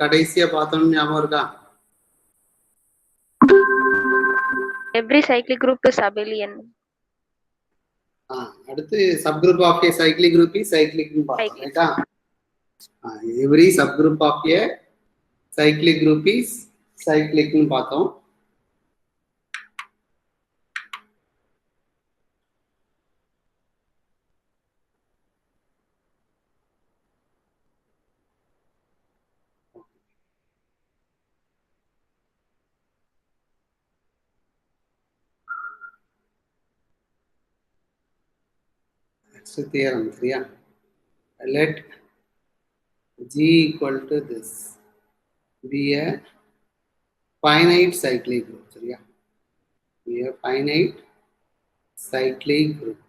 கடைசியா பார்த்தோம்னு ஞாபகம் இருக்கா? Every cyclic group is abelian. அடுத்து subgroup of a cyclic group is cyclic னு பார்த்தோம் ரைட்டா? Every subgroup of a cyclic group is cyclic னு பார்த்தோம். theorem சரியா? Let G equal to this be a finite cyclic group சரியா? Be a finite cyclic group.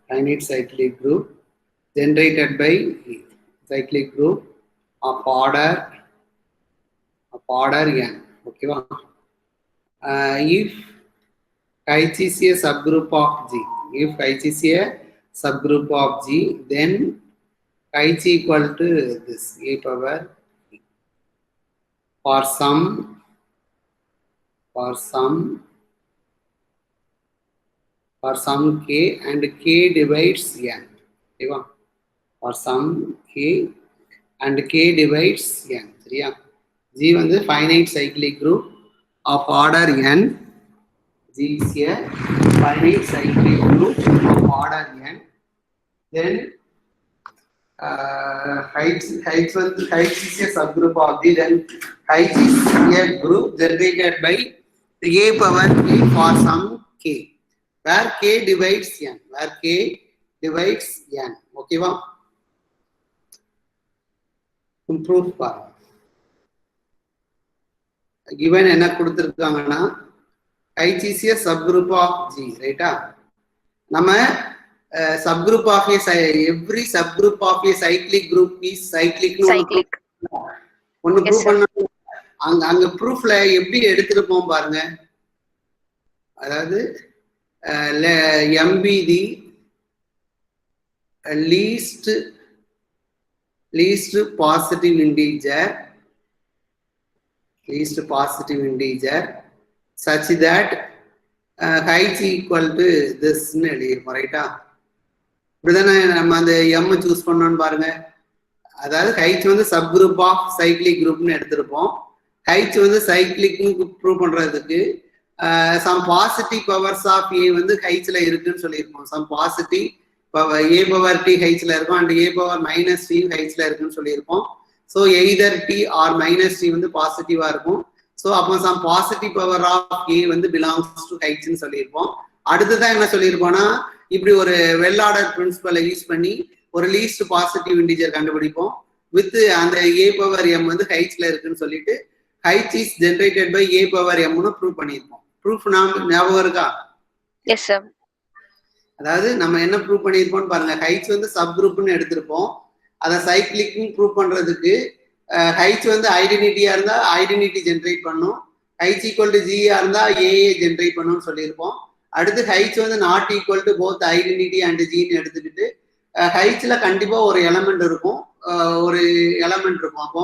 Finite cyclic group generated by cyclic group of order n. Okay, if H is a subgroup of G, if H is a subgroup of G, then H equal to this a power for some k and k divides n. Okay, for some k and k divides n. சரியா? G வந்து finite cyclic group of order n. G is a finite cyclic group of order n. Then H is a subgroup of G. Then H is a group generated by a power k for some k, where k divides n. Okay, wow. Improve பாருங்க. Given என்ன கொடுத்திருக்காங்கன்னா H is a subgroup of G, ரைட்டா? நம்ம subgroup of a every subgroup of a cyclic group is cyclic னு ஒன்னு prove பண்ணா அங்க ப்ரூஃப்ல எப்படி எடுத்துருப்போம் பாருங்க. அதாவது MB the least positive integer such that H equal to this னு எழுதிருப்போம் ரைட்டா? இப்படிதானே நம்ம அந்த M சூஸ் பண்ணோம்னு பாருங்க. அதாவது H வந்து சப்குரூப் ஆஃப் சைக்ளிக் குரூப்னு எடுத்திருப்போம். H வந்து சைக்ளிக்னு ப்ரூவ் பண்றதுக்கு some positive powers of A வந்து Hல இருக்குன்னு சொல்லியிருப்போம். Some positive power A power T Hல இருக்கும் and A power minus T Hல இருக்குன்னு சொல்லியிருப்போம். So either T or minus T வந்து பாசிட்டிவா இருக்கும். ஸோ அப்போ some positive power of A வந்து பிலாங்ஸ் டு Hன்னு சொல்லியிருப்போம். அடுத்ததான் என்ன சொல்லியிருப்போம்னா, இப்படி ஒரு வெல் ஆர்டர் பிரின்சிபலை யூஸ் பண்ணி ஒரு லீஸ்ட் பாசிட்டிவ் இன்டிஜர் கண்டுபிடிப்போம். வித் அந்த A பவர் M வந்து Hல இருக்குன்னு சொல்லிட்டு H is generated by A power M னு ப்ரூவ் பண்ணியிருப்போம். ப்ரூஃப் ஞாபகம் இருக்கா? Yes sir. அதாவது நம்ம என்ன ப்ரூவ் பண்ணியிருப்போம்னு பாருங்க. H வந்து சப் குரூப்னு எடுத்திருப்போம். அதை சைக்ளிக்னு ப்ரூவ் பண்றதுக்கு H வந்து ஐடென்டிட்டியா இருந்தா ஐடென்டிட்டி ஜென்ரேட் பண்ணும். H ஈக்குவல் டு ஜியா இருந்தா ஏஏ ஜென்ரேட் பண்ணும்னு சொல்லியிருப்போம். அடுத்து H வந்து not equal to both identity and ஜின்னு எடுத்துக்கிட்டு Hல கண்டிப்பா ஒரு எலமெண்ட் இருக்கும். அப்போ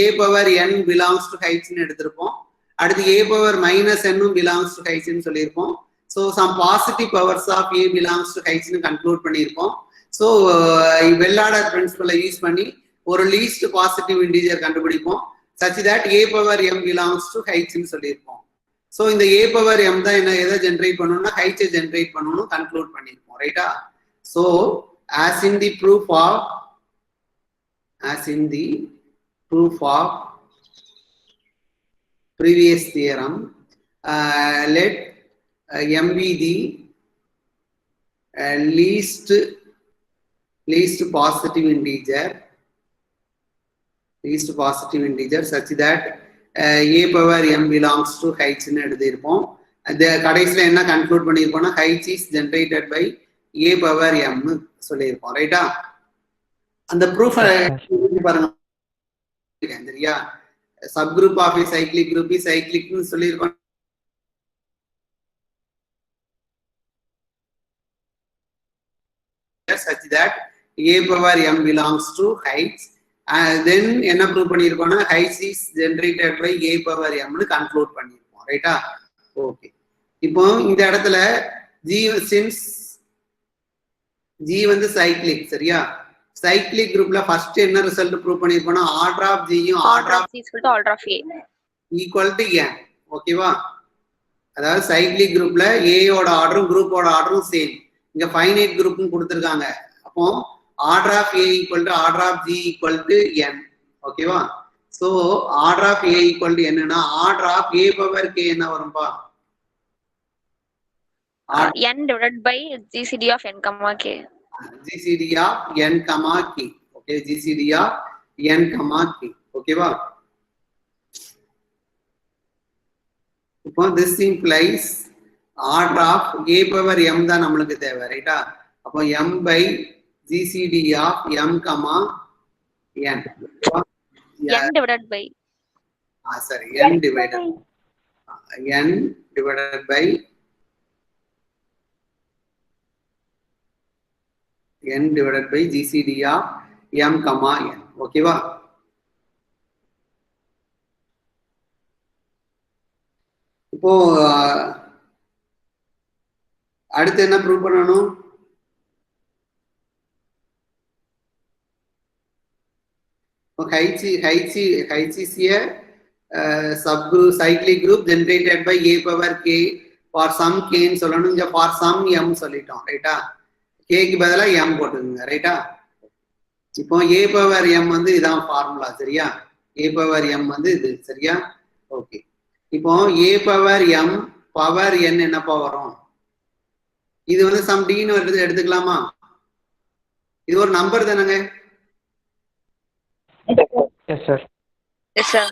A power n belongs to Hன்னு எடுத்திருப்போம். அடுத்து A power minus n belongs to Hன்னு சொல்லியிருப்போம். So some positive powers of A belongs to Hன்னு கன்க்ளூட் பண்ணியிருப்போம். ஸோ வெல் ஆர்டர் பிரின்சிபலை யூஸ் பண்ணி ஒரு லீஸ்ட் பாசிட்டிவ் இன்டிஜர் கண்டுபிடிப்போம். Such that A power M belongs to Hன்னு சொல்லியிருப்போம். ஸோ இந்த A பவர் M தான் என்ன எதை ஜென்ரேட் பண்ணணும்னா H ஜென்ரேட் பண்ணணும் கன்க்ளூட் பண்ணியிருப்போம் ரைட்டா? So as in the proof of previous theorem, let M be the least positive integer such that A power M belongs to H னு எடுத்திருப்போம். கடைசியில் என்ன conclude பண்ணியிருப்போம்னா H is generated by A power M சொல்லியிருப்போம் ரைட்டா? அந்த proof பாருங்க சரியா? Subgroup of cyclic group சைக்ளிக்னு சொல்லியிருக்கோம். such that A power M belongs to H then என்ன ப்ரூவ் பண்ணியிருக்கோம்னா H is generated by A power எம்னு கன்க்ளூட் பண்ணியிருக்கோம். ரைட்டா? ஓகே. இப்போ இந்த இடத்துல ஜி சின்ஸ் ஜி வந்து சைக்ளிக், சரியா? சைக்ளிக் குரூப்ல ஃபர்ஸ்ட் என்ன ரிசல்ட் ப்ரூவ் பண்ணிருக்கோம்னா ஆர்டர் ஆஃப் ஜியும் order of order of A equal to n. ஓகேவா? அதாவது சைக்ளிக் குரூப்ல ஏயோட ஆர்டரும் குரூப்போட ஆர்டரும் சேம். இங்க ஃபைனைட் குரூப்னு கொடுத்துருக்காங்க. அப்போ order of A equal to order of G equal to n. ஓகேவா? So order of A equal to என்னன்னா order of A power K என்ன வரும்பா? n divided by GCD of n comma k. GCD of n comma k. Okay, GCD of n comma k. ஓகேவா? இப்போ this implies order of a power m தான் நம்மளுக்கு தேவை. ரைட்டா? அப்போ m by GCD of m comma n. n divided by sorry, n divided by n divided by GCD of m comma n. ஓகேவா? இப்போ அடுத்து என்ன ப்ரூவ் பண்ணணும்? H is a subgroup cyclic group generated by a power k for some k ன்னு சொல்லணும். இங்க for some m சொல்லிட்டோம். ரைட்டா? k க்கு பதிலா m போட்டுங்க. ரைட்டா? இப்போ a power m வந்து இதான் ஃபார்முலா, சரியா? a power m வந்து இது, சரியா? ஓகே. இப்போ a power m power n என்னப்பா வரும்? இது வந்து சம் dன்னு வருது, எடுத்துக்கலாமா? இது ஒரு நம்பர் தானங்க? Yes sir. yes sir.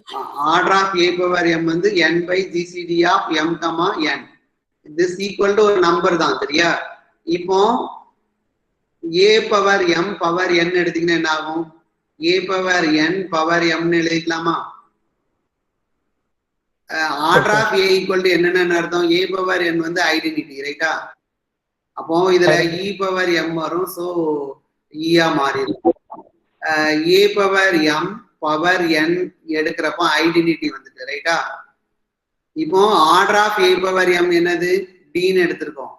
Order of a power m வந்து n by GCD of m comma n. This equal to ஒரு நம்பர் தான், சரியா? இப்போ a power m power n எடுத்தீங்கன்னா என்ன ஆகும்? a power n power m ன்னு எழுதிக்கலாமா? Order of a equal to என்னன்னு அர்த்தம்? a power n வந்து ஐடென்டிட்டி, ரைட்டா? அப்போ இதுல e பவர் m வரும். சோ e ஆ மாறிடும். a power m power n எடுக்கிறப்ப ஐடென்டிட்டி வந்துட்டு, ரைட்டா? இப்போ order of a power m என்னது? dன்னு எடுத்திருக்கோம்.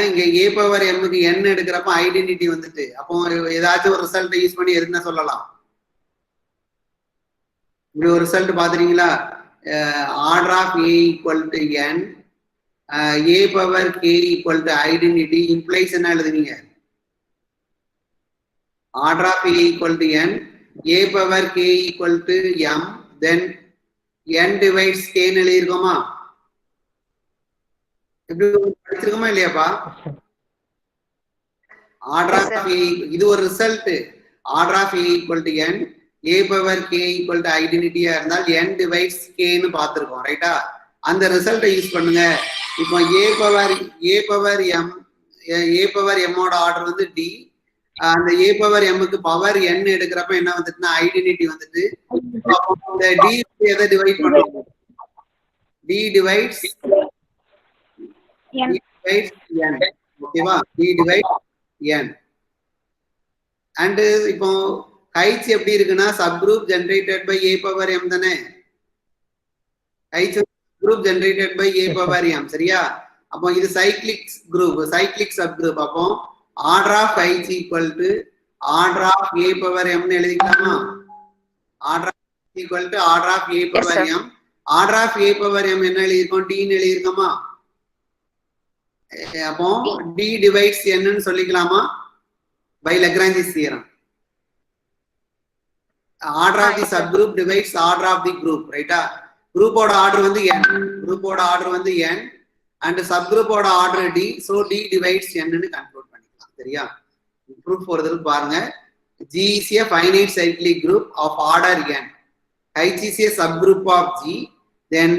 இங்க a பவர் m க்கு n எடுக்கிறப்ப ஐடென்டிட்டி வந்துட்டு, அப்போ ஏதாச்சும் ஒரு ரிசல்ட் யூஸ் பண்ணி எதுன்னு சொல்லலாம்? இப்படி ஒரு ரிசல்ட் பாத்துறீங்களா? Order of a equal to n, a power k equal to identity implies என்ன எழுதுவீங்க? Order of a equal to n, a power k equal to m, then n divides k ன்னு எழுதிருக்கோமா? எப்படி படிச்சிருக்கோமா இல்லையாப்பா? ஆர்டர் ஆஃப் a இது ஒரு result. Order of a equal to n, a power k equal to ஐடென்டிட்டியா இருந்தால் n divides k ன்னு பார்த்திருக்கோம், ரைட்டா? அந்த ரிசல்ட்டை யூஸ் பண்ணுங்க. இப்போ a பவர் m ஓட ஆர்டர் வந்து d. அந்த a பவர் m க்கு பவர் n எடுக்கிறப்ப என்ன வந்துட்டுனா ஐடென்டிட்டி வந்துட்டு, இந்த d எதை டிவைட் பண்ணுவோம்? d divides n. ஓகேவா? d divides n. அண்ட் இப்போ H எப்படி இருக்குன்னா subgroup generated by a power m தானே? H group generated by a power m, சரியா? அப்போ இது சைக்ளிக் குரூப், சைக்ளிக் சப்குரூப். அப்போ order of H equal to order of a power m ன்னு எழுதிக்கலாமா? Order of equal to order of a power m. Order of a power m என்ன எழுதிருக்கோம்? d ன்னு எழுதிருக்கோமா? அப்போ d divides n ன்னு சொல்லிக்கலாமா? By Lagrange's theorem. Order of the subgroup divides order of the group, ரைட்டா? குரூப்போட order வந்து n, குரூப்போட order வந்து n அண்ட் சப்குரூப்போட order d. So d divides n ன்னு கன்க்ளூட் பண்ணிக்கலாம், சரியா? ப்ரூஃப் போறதுக்கு பாருங்க. G is a finite cyclic group of order n. H is a subgroup of G. Then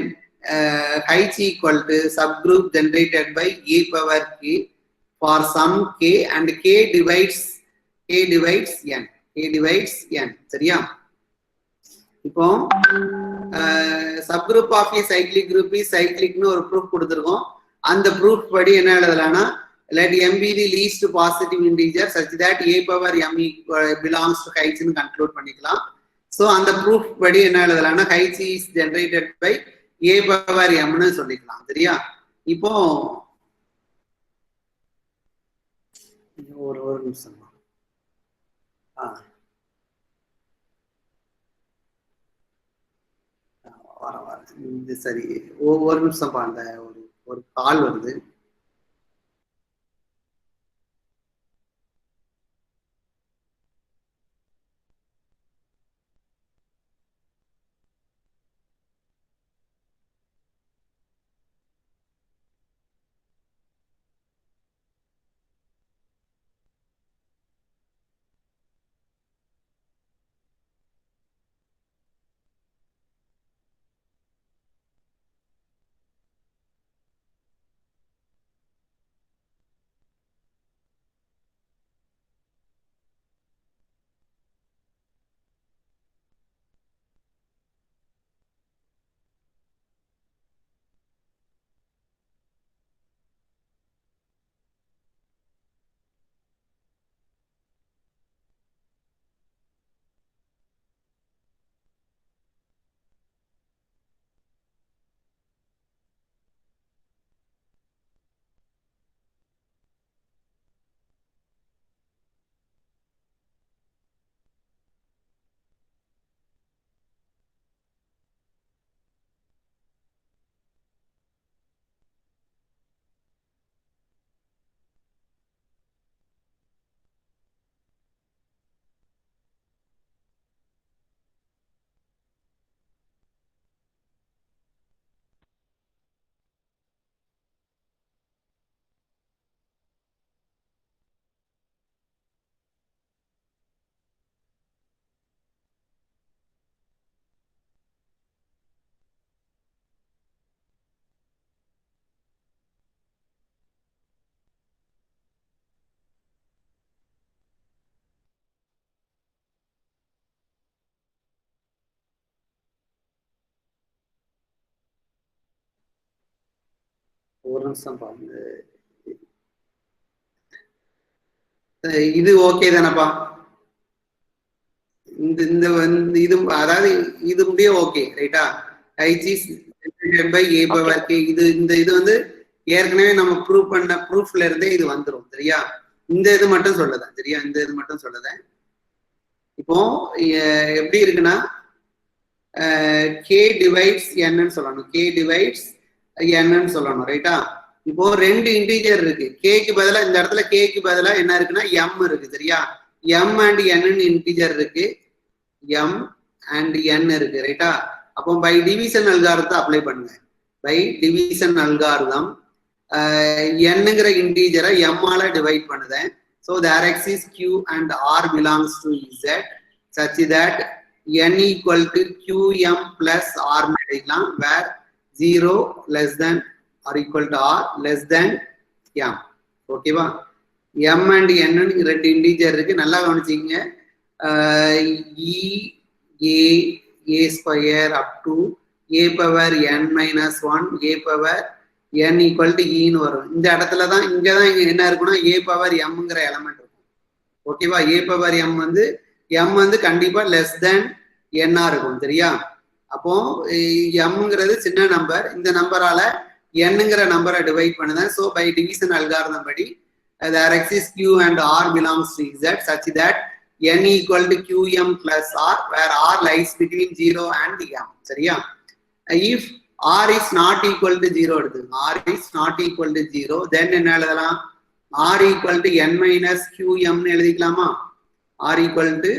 H equal to subgroup generated by a power k for some k and k divides n. K divides n, சரியா? இப்போ subgroup of a cyclic group is சைக்ளிக்னு ஒரு proof கொடுத்துருக்கோம். அந்த proof படி என்ன எழுதலாம்னா let m be the least positive integer such that a power m belongs to height னு கன்க்ளூட் பண்ணிக்கலாம். ஸோ அந்த ப்ரூஃப் படி என்ன எழுதலாம்னா height is generated by a power m னு சொல்லிக்கலாம். சரியா? இப்போ ஒரு நிமிஷம் இது சரி, ஒரு நிமிஷம் அந்த ஒரு கால் வருது. ஒரு நிமிஷம் பாருங்க, இது ஓகே தானப்பா? இந்த இந்த இது அதாவது இது முடிய ஓகே ரைட்டா? height is generated by a power k. இது வந்து ஏற்கனவே நம்ம ப்ரூவ் பண்ண ப்ரூஃப்ல இருந்தே இது வந்துடும். சரியா? இந்த இது மட்டும் சொல்லதேன். சரியா? இந்த இது மட்டும் சொல்லதேன். இப்போ எப்படி இருக்குன்னா k divides n ன்னு சொல்லணும். k divides n ன்னு சொல்லணும். ரைட்டா? இப்போ ரெண்டு இன்டீஜர் இருக்கு. கேக்கு பதிலா இந்த இடத்துல கேக்கு பதிலா என்ன இருக்குன்னா m இருக்கு. சரியா? m and n இன்டீஜர் இருக்கு, m and n இருக்கு. ரைட்டா? அப்போ பை டிவிஷன் அல்காரிதத்தை அப்ளை பண்ணுங்க. பை டிவிஷன் அல்காரிதம் nங்கிற இன்டீஜரை m ஆல டிவைட் பண்ணுதேன். So there x is q and r belongs to z such that n equal to qm plus r எடுக்கலாம், where 0 less than or equal to r less than m. ஓகேவா? m and n ரெண்டு integer இருக்கு. நல்லா கவனிச்சிங்க. a square up to a power n minus 1 a power n equal to e ன்னு வரும். இந்த இடத்துல தான் இங்கதான் என்ன இருக்குன்னா a power mங்கிற எலமெண்ட் இருக்கும். ஓகேவா? a power m வந்து கண்டிப்பா லெஸ் தேன் n இருக்கும். சரியா? அப்போ mங்கிறது சின்ன நம்பர், இந்த நம்பரால nங்கிற நம்பரை டிவைட் பண்ணுதேன். ஸோ பை டிவிஷன் அல்காரிதம் படி their x is q and r belongs to z such that n equal to qm plus r, where r lies between 0 and m. சரியா? if r is not equal to 0 எடுத்து, r is not equal to 0, then என்ன எழுதலாம்? r equal to n minus qm ன்னு எழுதிக்கலாமா? r equal to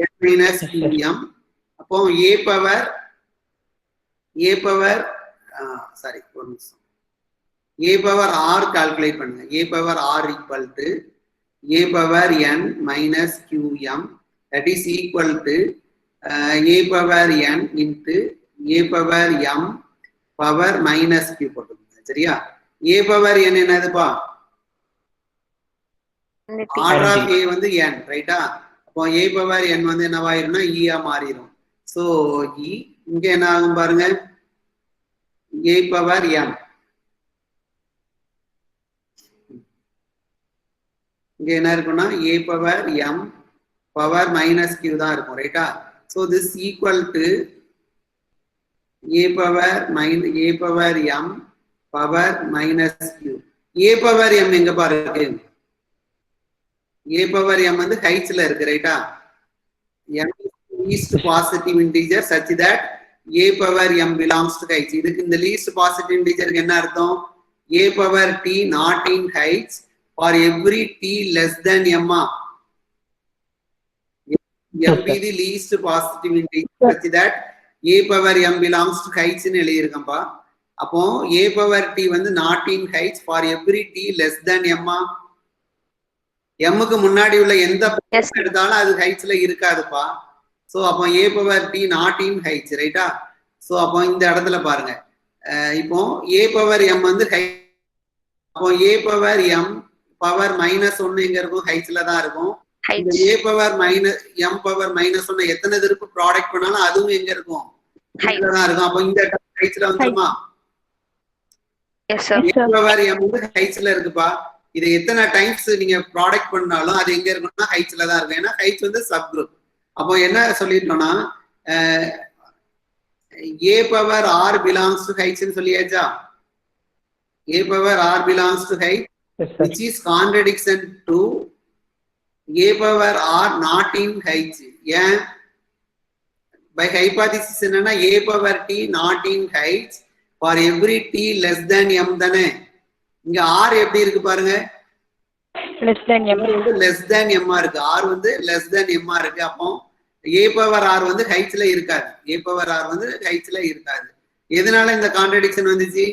n minus qm. அப்போ a power sorry ஒரு நிமிஷம், a power r calculate பண்ணுங்க. a power r equal to a power n minus qm, that is equal to a power n into a power m power minus q போட்டுருங்க. சரியா? a power n என்னதுப்பா? r of a வந்து n. ரைட்டா? அப்போ a power n வந்து என்னவாயிரும்னா e ஆ மாறிடும். So e இங்க என்ன ஆகும் பாருங்க, a power m இங்க என்ன இருக்கும்னா a power m power minus q தான் இருக்கும் ரைட்டா. So this equal to a power m power minus q. a power m எங்க பாருங்க, a பவர் m வந்து ஹைட்ஸ்ல இருக்கு ரைட்டா. m is least positive integer such that a power m belongs to heights. இதுக்கு இந்த least positive integer என்ன அர்த்தம், a power t not in heights for every t less than m. m be the least positive integer such that a power m belongs to heights ன்னு எழுதி இருக்கம்பா. அப்போ a power t வந்து not in heights for every t less than m. m க்கு முன்னாடி உள்ள எந்த எடுத்தாலும் அது ஹைட்ஸ்ல இருக்காதுப்பா. ஸோ அப்போ a power t not in heights ரைட்டா. ஸோ அப்போ இந்த இடத்துல பாருங்க, இப்போ a பவர் m வந்து அப்போ a power m power minus 1 எங்க இருக்கும், ஹைட்ஸ்ல தான் இருக்கும். இந்த a power minus m power minus 1 எத்தனை திருப்பு ப்ராடக்ட் பண்ணாலும் அதுவும் எங்க இருக்கும், ஹைட்ஸ்ல தான் இருக்கும். அப்போ இந்த ஹைட்ஸ்ல வந்துருமா, a பவர் m வந்து ஹைட்ஸ்ல இருக்குப்பா. இதை எத்தனை டைம்ஸ் நீங்க ப்ராடக்ட் பண்ணாலும் அது எங்க இருக்கும்னா ஹைட்ஸ்ல தான் இருக்கும். ஏன்னா ஹைட்ஸ் வந்து சப் குரூப். அப்போ என்ன சொல்லிட்டோம்னா a power r belongs to heights ன்னு சொல்லியாச்சா. a power r belongs to height which is contradiction to a power r not in heights. ஏன் by hypothesis என்னன்னா a power t not in heights for every t less than m தானே. இங்க r எப்படி இருக்கு பாருங்க, less than m இருக்கு, r வந்து less than m இருக்கு. அப்போ a பவர் r வந்து ஹைட்ஸ்ல இருக்காது, a பவர் r வந்து ஹைட்ஸ்ல இருக்காது. எதனால இந்த கான்ட்ரடிக்ஷன் வந்துச்சு,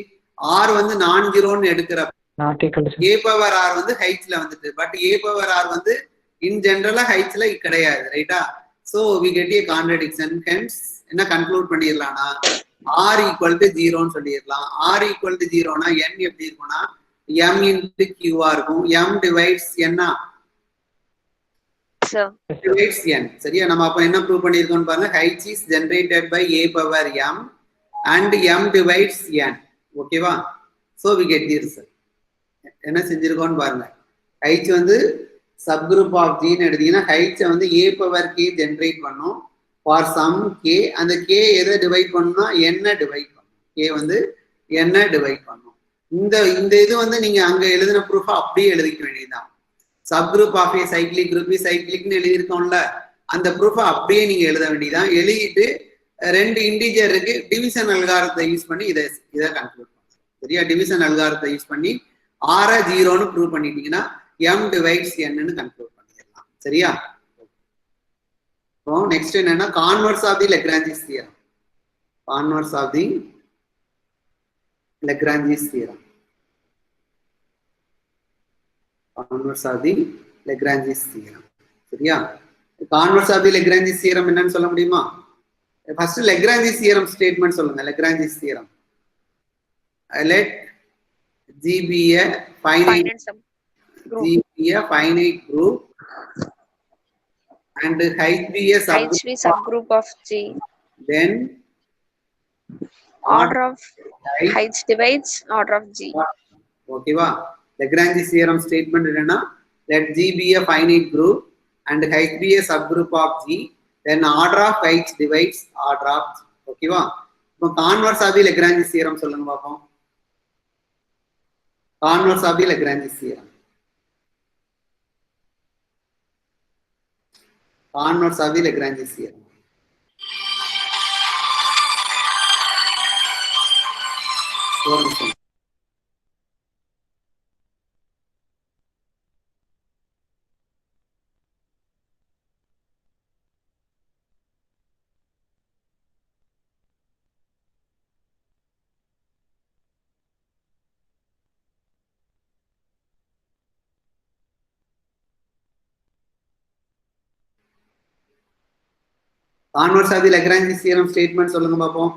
r வந்து நான் ஜீரோன்னு எடுக்கிறப்ப a பவர் r வந்து ஹைட்ஸ்ல வந்துட்டு, பட் a பவர் r வந்து இன் ஜெனரலா ஹைட்ஸ்ல கிடையாது ரைட்டா. So we get a contradiction. hence என்ன கன்க்ளூட் பண்ணிடலாம்னா r ஈக்குவல் டு 0ன்னு சொல்லிடலாம். r ஈக்குவல் டு 0னா n எப்படி இருக்கும்னா m into q ஆ இருக்கும். m divides n divides n. சரியா, நம்ம அப்ப என்ன ப்ரூவ் பண்ணிருக்கோம்னு பாருங்க, height is generated by a power m and m divides n. ஓகேவா. so we get the result. என்ன செஞ்சிருக்கோம்னு பாருங்க, height வந்து சப் குரூப் ஆஃப் g ன்னு எடுத்தீங்கன்னா height வந்து a பவர் k ஜெனரேட் பண்ணும் for some k. அந்த k எதை டிவைட் பண்ணனும்னா n டிவைட் பண்ணும், k வந்து n டிவைட் பண்ணும். இந்த இது வந்து நீங்க அங்க எழுதின ப்ரூஃப் அப்படியே எழுதிக்க வேண்டியதுதான். Subgroup of a cyclic group சைக்ளிக்னு எழுதியிருக்கோம்ல, அந்த ப்ரூஃபை அப்படியே நீங்க எழுத வேண்டியதான். எழுதிட்டு ரெண்டு இன்டிஜருக்கு டிவிஷன் அல்காரத்தை யூஸ் பண்ணி இதை கன்க்ளூட் பண்ணுங்க. சரியா, டிவிஷன் அல்காரத்தை யூஸ் பண்ணி r 0ன்னு ப்ரூவ் பண்ணிட்டீங்கன்னா m டிவைட்ஸ் n கன்க்ளூட் பண்ணிடலாம். சரியா. இப்போ நெக்ஸ்ட் என்னன்னா converse of the Lagrange's theorem. Converse of the Lagrange's theorem. Converse of the Lagrange's theorem. சரியா, converse of the Lagrange's theorem என்னன்னு சொல்ல முடியுமா? ஃபர்ஸ்ட் Lagrange's theorem ஸ்டேட்மென்ட் சொல்லுங்க. Lagrange's theorem, let G be a finite group and height be a subgroup of G, then order of heights divides order of G. ஓகேவா. Lagrange's theorem statement என்னன்னா let G be a finite group and height be a subgroup of G, then order of heights divides order of G. ஓகேவா. இப்போ converse of the Lagrange's theorem சொல்லுங்க பாப்போம். Converse of the Lagrange's theorem. Converse of the Lagrange's theorem. Converse of the Lagrange's theorem statement சொல்லுங்க பாப்போம்.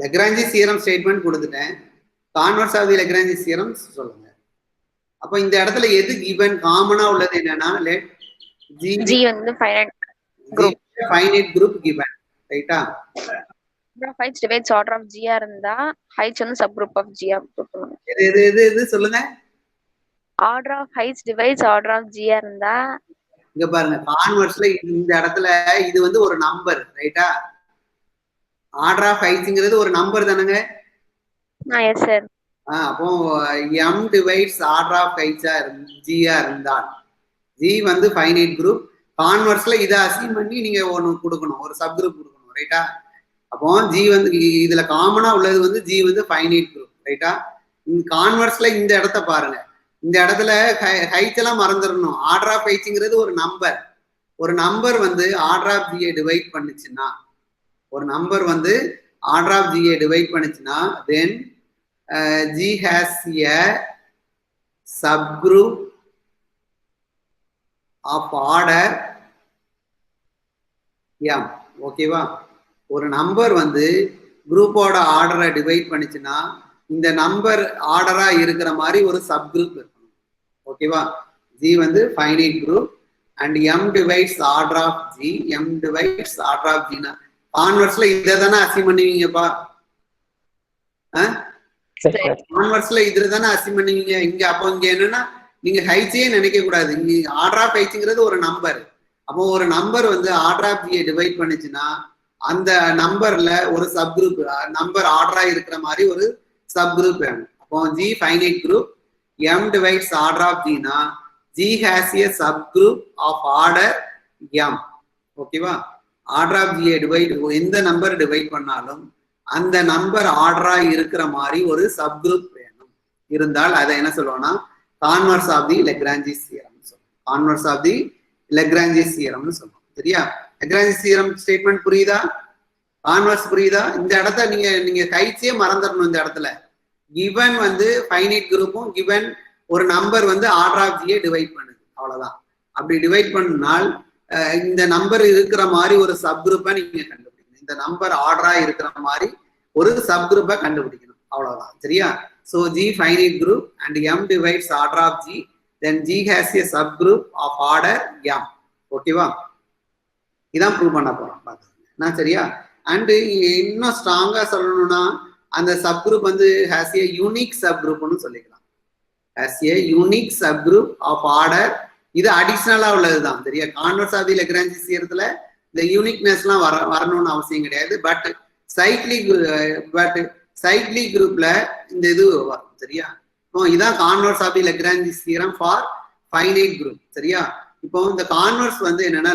Lagrange's theorem statement கொடுத்துட்டேன். Converse of the Lagrange's theorem சொல்லுங்க. அப்ப இந்த இடத்துல எது given காமனா உள்ளது என்னன்னா let G வந்து finite group given ரைட்டா. heights divides order of G இருந்தா heights வந்து subgroup of G கொடுக்கணும். எது சொல்லுங்க. Order of heights divides order of G இருந்தா இங்க பாருங்க கான்வர்ஸ்ல இந்த இடத்துல இது வந்து ஒரு நம்பர் ரைட்டா. ஆர்டர் ஆஃப் ஹைட்ஸ்ங்கிறது ஒரு நம்பர் தானங்க. S sir. அப்போ m டிவைட்ஸ் ஆர்டர் ஆஃப் ஹைட்ஸா ஜியா இருந்தால் ஜி வந்து ஃபைனைட் குரூப். கான்வர்ஸ்ல இதை அசீவ் பண்ணி நீங்க ஒன்று கொடுக்கணும், ஒரு சப் குரூப் கொடுக்கணும் ரைட்டா. அப்போ ஜி வந்து இதுல காமனா உள்ளது வந்து ஜி வந்து ஃபைனைட் குரூப் ரைட்டா. கான்வர்ஸ்ல இந்த இடத்த பாருங்க. இந்த இடத்துல ஹைட்ஸ் எல்லாம் மறந்துடணும். ஆர்டர் ஆஃப் ஹைட்ஸ்ங்கிறது ஒரு நம்பர். ஒரு நம்பர் வந்து ஆர்டர் ஆஃப் ஜியை டிவைட் பண்ணுச்சுன்னா, ஒரு நம்பர் வந்து ஆர்டர் ஆஃப் ஜியை டிவைட் பண்ணுச்சுன்னா then G has a subgroup of order M. ஓகேவா. ஒரு நம்பர் வந்து குரூப்போட ஆர்டரை டிவைட் பண்ணுச்சுன்னா இந்த நம்பர் ஆர்டரா இருக்கிற மாதிரி ஒரு சப் குரூப் இருக்கணும். ஓகேவா. ஜி வந்து finite group and M divides order of G. M divides order of ஜினா கான்வர்ஸ்ல இதை தானே அசீவ் பண்ணுவீங்கப்பா. கான்வர்ஸ்ல இதுல தானே அசீவ் பண்ணுவீங்க. இங்க அப்போ இங்க என்னன்னா நீங்க ஹைட்ஸே நினைக்க கூடாது. இங்க ஆர்டர் ஆஃப் ஹைட்ஸ்ங்கிறது ஒரு நம்பர். அப்போ ஒரு நம்பர் வந்து ஆர்டர் ஆஃப் ஜியை டிவைட் பண்ணுச்சுன்னா அந்த நம்பர்ல ஒரு சப் குரூப் நம்பர் ஆர்டரா இருக்கிற மாதிரி ஒரு சப் குரூப் வேணும். அப்போ G finite group M divides order of ஜினா G has a subgroup of order M. ஓகேவா. ஆர்டர் ஆஃப் ஜியை டிவைட் எந்த நம்பர் டிவைட் பண்ணாலும் அந்த நம்பர் ஆர்டரா இருக்கிற மாதிரி ஒரு சப் குரூப் வேணும். இருந்தால் அதை என்ன சொல்லுவோம்னா converse of the Lagrange's theorem சொல்லுவோம். கான்வர்ஸ் ஆஃப் தி லெக்ரான்ஜிஸ் தியரம்னு சொல்லுவோம். சரியா. லெக்ரான்ஜிஸ் தியரம் ஸ்டேட்மெண்ட் புரியுதா? கான்வர்ஸ் புரியுதா? இந்த இடத்த நீங்க ஹைட்ஸே மறந்துடணும். இந்த இடத்துல கிவன் வந்து ஃபைனைட் குரூப்பும் கிவன் ஒரு நம்பர் வந்து ஆர்டர் ஆஃப் ஜியை டிவைட் பண்ணுது, அவ்வளவுதான். அப்படி டிவைட் பண்ணால் இந்த நம்பர் இருக்கிற மாதிரி ஒரு சப் குரூப்பை நீங்க கண்டுபிடிக்கணும். இந்த நம்பர் ஆர்டரா இருக்கிற மாதிரி ஒரு சப் குரூப்பை கண்டுபிடிக்கணும், அவ்வளவுதான். சரியா. So G finite group and M divides order of G, then G has a subgroup of order M. ஓகேவா. இதான் ப்ரூவ் பண்ண போறோம் பாத்துக்கோங்க. சரியா. அண்ட் இன்னும் ஸ்ட்ராங்கா சொல்லணும்னா அந்த சப் குரூப் வந்து ஹேஸ் ஏ யூனிக் சப் குரூப்னு சொல்லிக்கலாம். Has a unique subgroup of order. இது அடிஷனலா உள்ளதுதான். சரியா. கான்வர்ஸ் ஆஃப் தி லெக்ரான்ஜிஸ் தியரத்துல இந்த யூனிக்னஸ்லாம் வரணும்னு அவசியம் கிடையாது. பட் சைக்ளிக் குரூப்ல இந்த இது வரும். சரியா. இதான் converse of the Lagrange's theorem for finite group. சரியா. இப்போ இந்த கான்வர்ஸ் வந்து என்னன்னா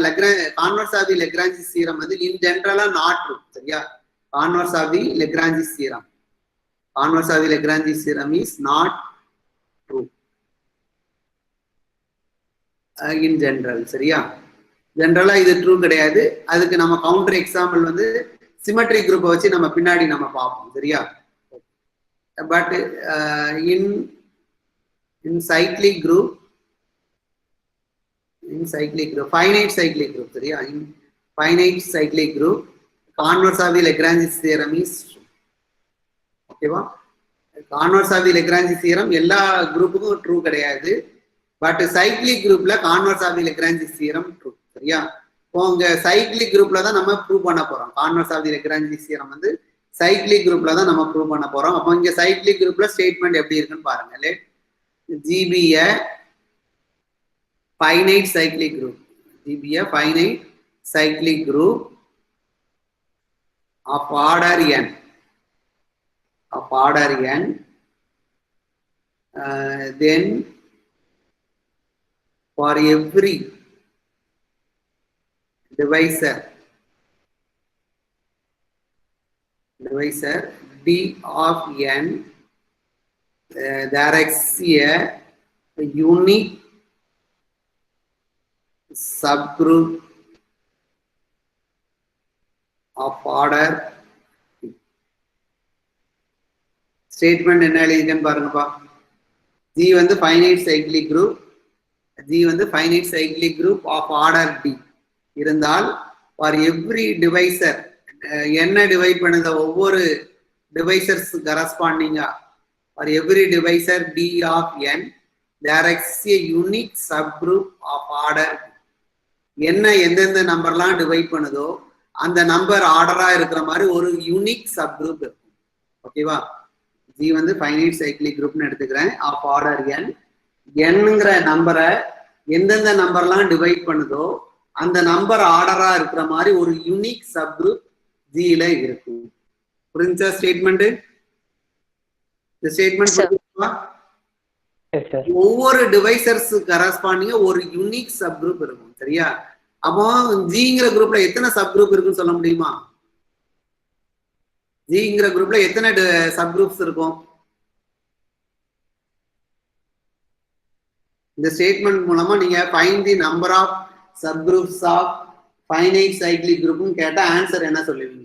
converse of the Lagrange's theorem வந்து இன் ஜெனரலா நாட் ட்ரூ. சரியா. Converse of the Lagrange's theorem, converse of the Lagrange's theorem is not true in general. சரியா. ஜெனரலா இது ட்ரூ கிடையாது. அதுக்கு நம்ம கவுண்டர் எக்ஸாம்பிள் வந்து சிமெட்ரிக் குரூப்பை வச்சு நம்ம பின்னாடி நம்ம பார்ப்போம். சரியா. But in cyclic group, finite cyclic group. சரியா. in finite cyclic group converse of the Lagrange's theorem is true. ஓகேவா. converse of the Lagrange's theorem எல்லா குரூப்புக்கும் ட்ரூ கிடையாது. பட் சைக்ளிக் குரூப்ல converse of the Lagrange's theorem true. சரியா. உங்க cyclic குரூப்ல தான் நம்ம ப்ரூவ் பண்ண போறோம். converse of the Lagrange's theorem வந்து சைக்ளிக் குரூப்ல தான் நம்ம ப்ரூவ் பண்ண போறோம். அப்போ இங்க சைக்ளிக் குரூப்ல ஸ்டேட்மெண்ட் எப்படி இருக்குன்னு பாருங்க. let G be a finite cyclic group. G be a finite cyclic group of order n. Of order n. Then for every divisor d of n, there exists a unique subgroup of order. Statement என்ன எழுதிருக்கேன்னு பாருங்கப்பா. G வந்து finite cyclic group, G வந்து finite cyclic group of order D இருந்தால் for every divisor என்ன divide பண்ணுத ஒவ்வொரு divisors கரஸ்பாண்டிங்கா for every divisor D of n there exists a unique subgroup of order. என்ன எந்தெந்த நம்பர்லாம் டிவைட் பண்ணுதோ அந்த நம்பர் ஆர்டரா இருக்கிற மாதிரி ஒரு யூனிக் சப் குரூப் இருக்கும். ஓகேவா? ஜி வந்து ஃபைனைட் சைக்கிளிக் குரூப்னு எடுத்துக்கிறேன் ஆஃப் ஆர்டர் என். என்னங்கிற நம்பரை எந்தெந்த நம்பர்லாம் டிவைட் பண்ணுதோ அந்த நம்பர் ஆர்டரா இருக்கிற மாதிரி ஒரு யூனிக் சப் குரூப் ஜில இருக்கும். புரிஞ்சா ஸ்டேட்மெண்ட்? இந்த ஸ்டேட்மெண்ட் ஒவ்வொரு டிவைசர்ஸ் கரஸ்பாண்டிங்க ஒரு யூனிக் சப் குரூப் இருக்கும். சரியா? அப்போ ஜிங்கிற குரூப்ல எத்தனை சப் குரூப் இருக்குன்னு சொல்ல முடியுமா? ஜிங்கிற குரூப்ல எத்தனை சப் குரூப்ஸ் இருக்கும்? இந்த ஸ்டேட்மெண்ட் மூலமா நீங்க find the number of subgroups of finite cyclic குரூப்னு கேட்டா ஆன்சர் என்ன சொல்லுவீங்க?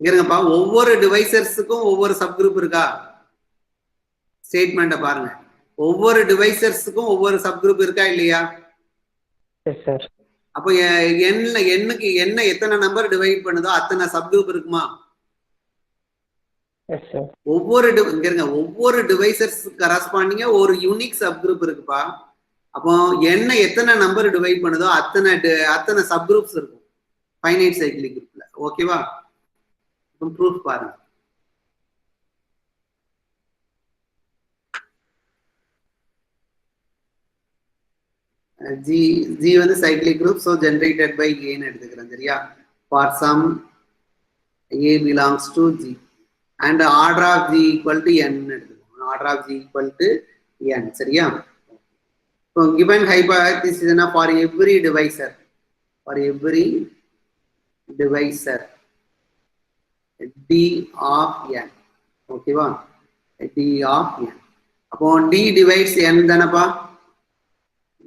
இருங்கப்பா, ஒவ்வொரு டிவைசர்ஸுக்கும் ஒவ்வொரு சப் குரூப் இருக்கா? ஸ்டேட்மெண்ட்டை பாருங்க. ஒவ்வொரு டிவைசர்ஸுக்கும் ஒவ்வொரு சப் குரூப் இருக்கா இல்லையா? அப்போ எண்ணுக்கு என்ன எத்தனை நம்பர் டிவைட் பண்ணுதோ அத்தனை சப் குரூப் இருக்குமா? ஒவ்வொரு டிவைசர்ஸ் கரஸ்பாண்டிங்க ஒரு யூனிக் சப் குரூப் இருக்குப்பா. அப்போ என்ன எத்தனை நம்பர் டிவைட் பண்ணுதோ அத்தனை சப் குரூப்ஸ் இருக்கும் ஃபைனைட் சைக்கிளிக் குரூப்ல. ஓகேவா? ப்ரூஃப் பாருங்க. G வந்து cyclic group, so generated by A ன்னு எடுத்துக்கிறேன். சரியா? For some A belongs to G and order of G equal to N எடுத்துக்கிறோம். Order of G equal to N. சரியா? So given hypothesis for every divisor, D of N. ஓகேவா? D of N. அப்போ D divides N தானப்பா?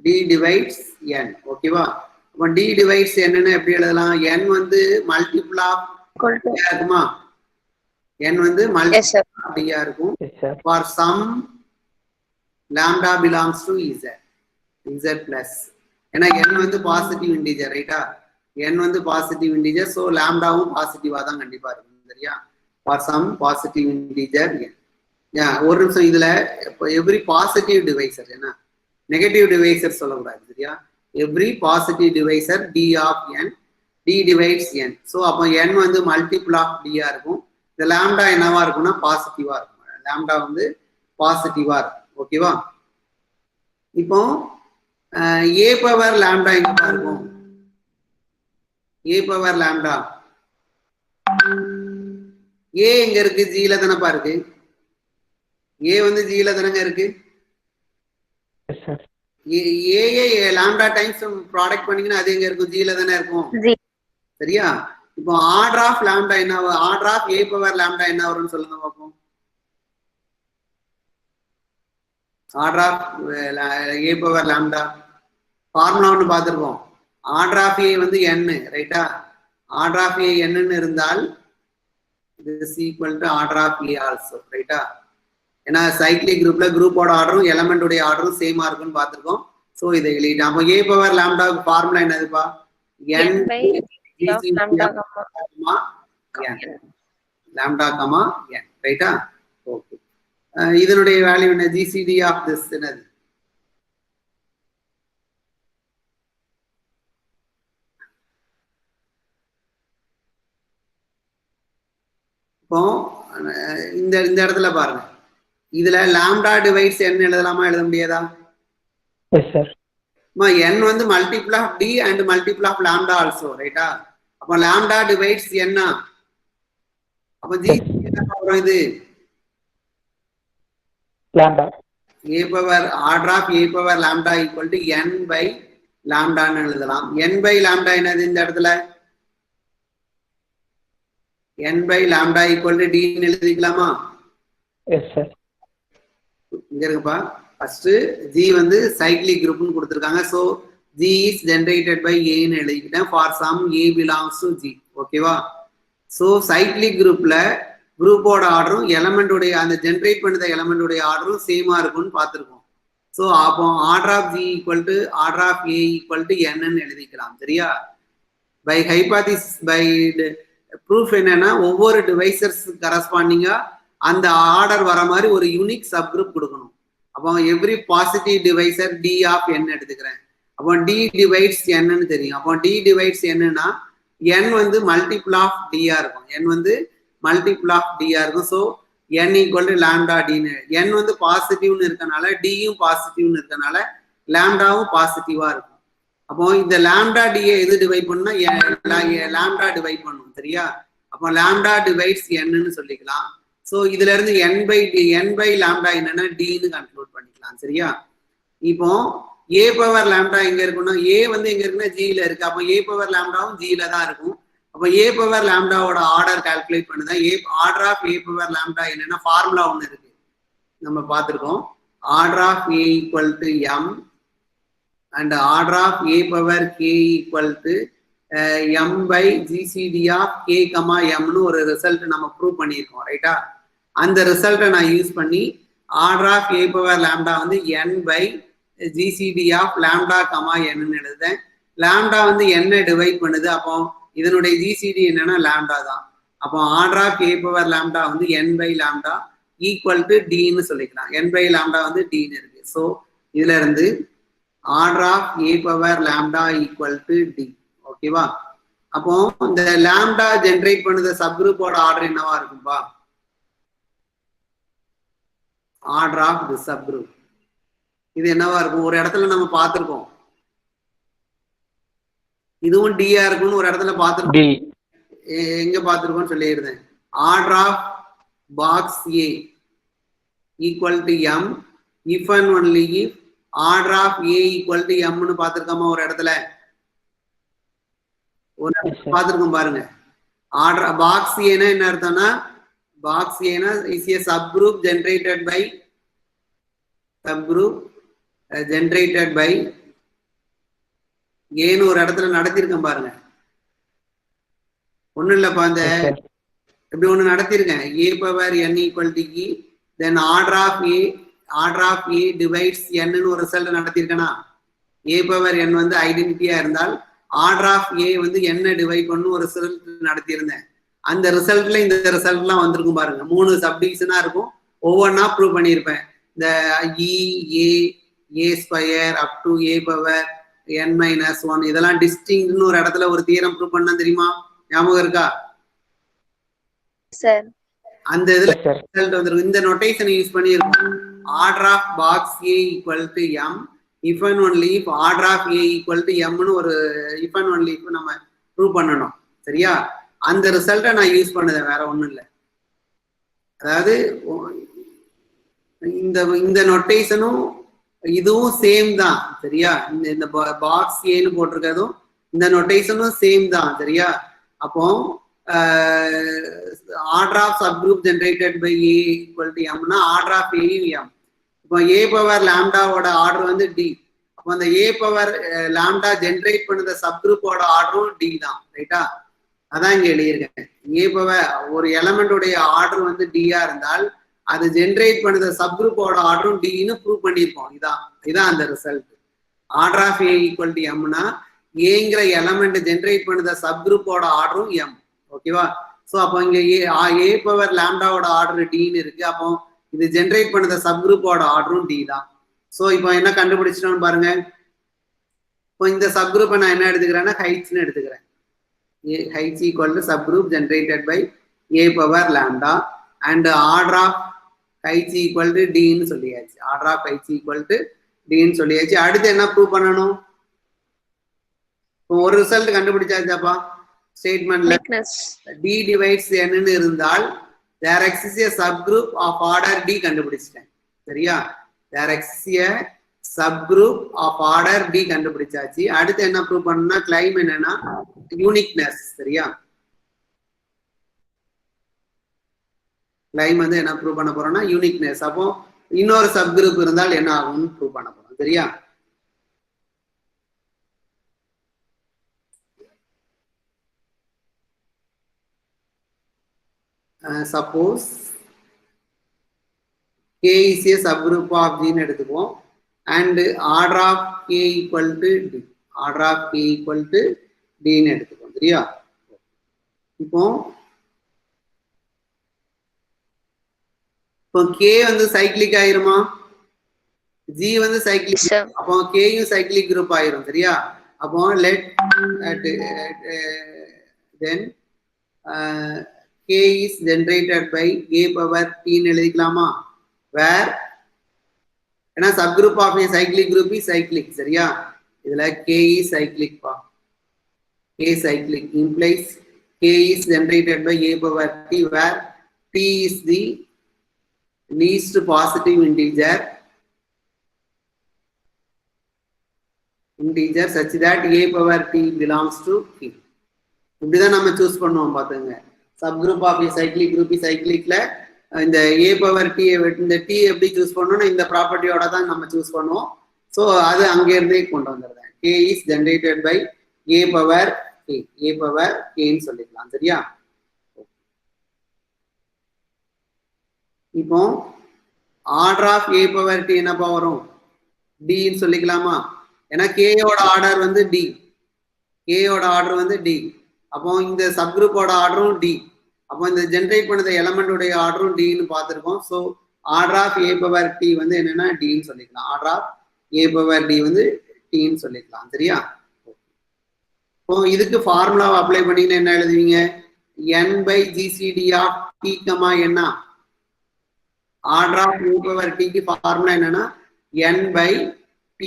D divides N. ஓகேவா? அப்போ D divides N ன்னு எப்படி எழுதலாம்? N வந்து மல்டிபிள் ஆஃப் இருக்குமா? N வந்து மல்டிபிள் ஆஃப் D இருக்கும். For some lambda belongs to Z plus. ஏன்னா N வந்து பாசிட்டிவ் இன்டிஜர், ரைட்டா? N வந்து பாசிட்டிவ் இன்டிஜர், ஸோ லாம்டாவும் பாசிட்டிவா தான் கண்டிப்பா இருக்கும். சரியா? For some positive integer N. ஒரு நிமிஷம், இதுல எவ்ரி பாசிட்டிவ் டிவைசர், என்ன நெகட்டிவ் டிவைசர் சொல்லக்கூடாது. சரியா? Every positive divisor D of N, D divides N. So அப்போ N வந்து மல்டிபிள் ஆஃப் D இருக்கும். இந்த லாம்டா என்னவா இருக்கும்னா பாசிட்டிவா இருக்கும். லாம்டா வந்து பாசிட்டிவா இருக்கும். ஓகேவா? இப்போ A பவர் லாம்டா எங்க இருக்கும்? A பவர் லாம்டா A எங்க இருக்கு? ஜில தானப்பா இருக்கு. A வந்து ஜில தானங்க இருக்கு. A லாம்டா டைம்ஸ் ப்ராடக்ட் பண்ணீங்கன்னா அது எங்க இருக்கும்? ஜில தானே இருக்கும். சரியா? இப்போ ஆர்டர் ஆஃப் லாம்டா என்ன? Order of A power lambda என்ன வரும்னு சொல்லுங்க பாப்போம். Order of A power lambda formula ஒன்று பார்த்துருக்கோம். ஆர்டர் ஆஃப் A வந்து n, ரைட்டா? ஆர்டர் ஆஃப் A n இருந்தால் this equal to order of A also, ரைட்டா? ஏன்னா சைக்கிளிக் குரூப்ல குரூப்போட ஆர்டரும் எலமெண்டோட ஆர்டரும் சேமா இருக்குன்னு பார்த்துருக்கோம். ஸோ இதை எழுதிட்டோம். அப்போ A பவர் லாம்டாவுக்கு ஃபார்முலா என்னதுப்பா? n by lambda comma n, ரைட்டா? ஓகே. இதனுடைய வேல்யூ என்ன? GCD ஆஃப் திஸ் என்னது? இப்போ இந்த இடத்துல பாருங்க, இதுல லாம்டா டிவைட்ஸ் n எழுதலாமா, எழுத முடியாதா? n வந்து multiple of D and multiple of lambda also, ரைட்டா? அப்போ லாம்டா டிவைட்ஸ் n. அப்போ G என்ன வரும்? இது lambda A power order of A power lambda equal to n by லாம்டான்னு எழுதலாம். n பை லாம்டா என்னது இந்த இடத்துல? n by lambda equal to D ன்னு எழுதிக்கலாமா? S sir. இங்க இருக்குப்பா, ஃபர்ஸ்ட் G வந்து சைக்கிளிக் குரூப்னு கொடுத்துருக்காங்க. So G is generated by A ன்னு எழுதிக்கிட்டேன். ஃபார் சம் A belongs to G. ஓகேவா? ஸோ சைக்கிளிக் குரூப்ல குரூப்போட ஆர்டரும் எலமெண்டோடைய அந்த ஜென்ரேட் பண்ணத எலமெண்டோடைய ஆர்டரும் சேமா இருக்கும்னு பார்த்துருக்கோம். ஸோ அப்போ order of G equal to order of A equal to n எழுதிக்கலாம். சரியா? பை ஹைபாதிசிஸ் பை ப்ரூஃப் என்னன்னா, ஒவ்வொரு டிவைசர்ஸ் கரஸ்பாண்டிங்கா அந்த ஆர்டர் வர மாதிரி ஒரு யூனிக் சப் குரூப் கொடுக்கணும். அப்போ every positive divisor D of n எடுத்துக்கிறேன். அப்போ d டிவைட்ஸ் n தெரியும். அப்போ d டிவைட்ஸ் என்னன்னா n வந்து மல்டிபிள் ஆஃப் d இருக்கும். n வந்து மல்டிபிள் ஆஃப் d இருக்கும். So n equal to lambda டின்னு. n வந்து பாசிட்டிவ்னு இருக்கனால டியும் பாசிட்டிவ்னு இருக்கனால லாம்டாவும் பாசிட்டிவா இருக்கும். அப்போ இந்த லாம்டா டியை எது டிவைட் பண்ணா லாம்டா டிவைட் பண்ணும். சரியா? அப்போ லாம்டா டிவைட்ஸ் என்னன்னு சொல்லிக்கலாம். ஸோ இதுல இருந்து n பை லாம்டா என்னன்னா டின்னு கன்க்ளூட் பண்ணிக்கலாம். சரியா? இப்போ ஏ பவர் லாம்டா எங்க இருக்குன்னா ஏ வந்து எங்க இருக்குன்னா ஜில இருக்கு. அப்போ ஏ பவர் லாம்டாவும் ஜில தான் இருக்கும். அப்போ ஏ பவர் லாம்டாவோட ஆர்டர் கால்குலேட் பண்ணுதான் order of A power lambda என்னன்னா ஃபார்முலா ஒன்று இருக்கு, நம்ம பார்த்துருக்கோம். Order of A equal to M and order of a power k equal to m by gcd of k comma m னு ஒரு result நம்ம ப்ரூவ் பண்ணியிருக்கோம். ரைட்டா? அந்த ரிசல்ட்டை நான் யூஸ் பண்ணி order of a power lambda வந்து n by gcd of lambda comma n எழுதுறேன். லாம்டா வந்து n டிவைட் பண்ணுது. அப்போ இதனுடைய gcd என்னன்னா லாம்டா தான். அப்போ order of a power lambda வந்து n by lambda equal to டின்னு சொல்லிக்கலாம். n by லாம்டா வந்து டின்னு இருக்கு. ஸோ இதுல இருந்து order of A power lambda equal to D. ஓகேவா? அப்போ இந்த லாம்டா ஜெனரேட் பண்ணுத சப்குரூப்போட ஆர்டர் என்னவா இருக்கும்பா? ஆர்டர் ஆஃப் தி சப்குரூப் இது என்னவா இருக்கும்? ஒரு இடத்துல நம்ம பார்த்திருக்கோம், இதுவும் டியா இருக்கும்னு ஒரு இடத்துல பார்த்திருக்கோம். எங்க பார்த்திருக்கோம்னு சொல்லிடுறேன். Order of box a equal to m if and only if order of A equal to எம்னு பார்த்திருக்கோமா ஒரு இடத்துல? ஒரு பார்த்திருக்கோம் பாருங்க. ஆர்டர் பாக்ஸ் ஏனா என்ன அர்த்தம்னா பாக்ஸ் ஏனா is a subgroup generated by ஏன்னு ஒரு இடத்துல நடத்திருக்கேன் பாருங்க. ஒன்னும் இல்லப்பா, இந்த இப்படி ஒண்ணு நடத்திருக்கேன். A power n equal to e then order of a divides n ஒரு ரிசல்ட் நடத்திருக்கேனா? ஏ பவர் n வந்து ஐடென்டிட்டியா இருந்தால் ஆர்டர் ஆஃப் ஏ வந்து n டிவைட் பண்ணு ஒரு ரிசல்ட் நடத்தியிருந்தேன். அந்த ரிசல்ட்ல இந்த ரிசல்ட்லாம் வந்திருக்கும் பாருங்க. 3 சப்டிவிஷனா இருக்கும். ஒவ்வொன்றா ப்ரூவ் பண்ணியிருப்பேன். இந்த a square up to a power n-1 இதெல்லாம் டிஸ்டிங்க்ட்னு ஒரு இடத்துல ஒரு தியரம் ப்ரூவ் பண்ணா தெரியுமா? ஞாபகம் இருக்கா? சார் அந்த இதுல ரிசல்ட் வந்திருக்கும். இந்த நோட்டேஷனை யூஸ் பண்ணி இருக்கும். Order of box a equal to m if and only if order of A equal to எம்னு ஒரு இஃப் அண்ட் ஒன்லி இஃப் நம்ம ப்ரூவ் பண்ணணும். சரியா? அந்த ரிசல்ட்டை நான் யூஸ் பண்ணுதேன், வேற ஒண்ணும் இல்லை. அதாவது இந்த நொட்டேஷனும் இதுவும் சேம் தான். சரியா? இந்த பாக்ஸ் ஏன்னு போட்டிருக்கதும் இந்த நொட்டேஷனும் சேம் தான். சரியா? அப்போ order of subgroup generated by a equal to எம்னா ஆர்டர் ஆஃப் ஏ எம். இப்போ ஏ பவர் லாம்டாவோட ஆர்டர் வந்து டி. அப்போ அந்த ஏ பவர் லாம்டா ஜெனரேட் பண்ணுற சப் குரூப்போட ஆர்டரும் டி தான். ரைட்டா? அதான் இங்க எழுதியிருக்கேன். ஏ பவர் ஒரு எலமெண்டோடைய ஆர்டர் வந்து டியா இருந்தால் அது ஜெனரேட் பண்ணுற சப் குரூப்போட ஆர்டரும் டின்னு ப்ரூவ் பண்ணியிருக்கோம். இதான் அந்த result. Order of A equal to எம்னா ஏங்கிற எலமெண்ட் ஜெனரேட் பண்ணுற சப் குரூப்போட ஆர்டரும் எம். ஓகேவா? ஸோ அப்போ இங்க ஏ பவர் லாம்டாவோட ஆர்டர் டின்னு இருக்கு. அப்போ இது ஜெனரேட் பண்ணுற சப் குரூப்போட ஆர்டரும் டி தான். ஸோ இப்போ என்ன கண்டுபிடிச்சிட்டோம்னு பாருங்க. இப்போ இந்த சப் குரூப்பை நான் என்ன எடுத்துக்கிறேன்னா ஹைட்ஸ்னு எடுத்துக்கிறேன். Heights equal to subgroup generated by A power lambda and order of heights equal to டின்னு சொல்லியாச்சு. Order of heights equal to டின்னு சொல்லியாச்சு. அடுத்து என்ன ப்ரூவ் பண்ணணும்? ஒரு ரிசல்ட் கண்டுபிடிச்சாச்சாப்பா. ஸ்டேட்மெண்ட்ல டி டிவைட்ஸ் n இருந்தால் there exists a subgroup of order d கண்டுபிடிச்சிட்டேன். சரியா? there exists a subgroup of order d கண்டுபிடிச்சாச்சு. அடுத்து என்ன ப்ரூவ் பண்ணனும்னா கிளைம் என்னன்னா யூனிக்னஸ். சரியா? கிளைம் வந்து என்ன ப்ரூவ் பண்ண போறோம்னா யூனிக்னஸ். அப்போ இன்னொரு சப்குரூப் இருந்தால் என்ன ஆகும்னு ப்ரூவ் பண்ண போறோம். சரியா? suppose k is a subgroup of G ன்னு எடுத்துக்குவோம் and order of k equal to D. order of k equal to D ன்னு எடுத்துக்குவோம். சரியா? இப்போ k வந்து சைக்கிளிக் ஆயிருமா? G வந்து சைக்கிளிக், sir. அப்போ கேயும் சைக்கிளிக் குரூப் ஆயிரும் சரியா. அப்போ let then K is generated by A power T ன்னு எழுதிக்கலாமா? வேர் ஏன்னா subgroup of A cyclic group is cyclic சரியா. இதுல K is cyclic பா. K cyclic implies K is generated by A power T where T is the least positive integer such that A power T belongs to K. இப்படிதான் நம்ம choose பண்ணுவோம் பாத்துங்க. Subgroup of A cyclic group சைக்கிளிக்ல இந்த A power T இந்த T எப்படி choose பண்ணணும்னா இந்த ப்ராப்பர்ட்டியோட தான் நம்ம சூஸ் பண்ணுவோம். ஸோ அது அங்கே இருந்தே கொண்டு வந்துடுறேன். K is generated by A power K, A power Kன்னு சொல்லிக்கலாம் சரியா. இப்போ order of A power T என்னப்பா வரும்? Dன்னு சொல்லிக்கலாமா? ஏன்னா கேயோட ஆர்டர் வந்து டி, கேயோட ஆர்டர் வந்து டி. அப்போ இந்த சப்குரூப்போட ஆர்டரும் டி. அப்போ இந்த ஜென்ரேட் பண்ணத எலமெண்டோடைய ஆர்டரும் டின்னு பார்த்துருக்கோம். So order of A power D வந்து என்னன்னா டின்னு சொல்லிக்கலாம். Order of A power D வந்து டின்னு சொல்லிக்கலாம் சரியா. இப்போ இதுக்கு ஃபார்முலாவை அப்ளை பண்ணிங்கன்னா என்ன எழுதுவீங்க? n by gcd of t, n. Order of A power டிக்கு ஃபார்முலா என்னன்னா n by t,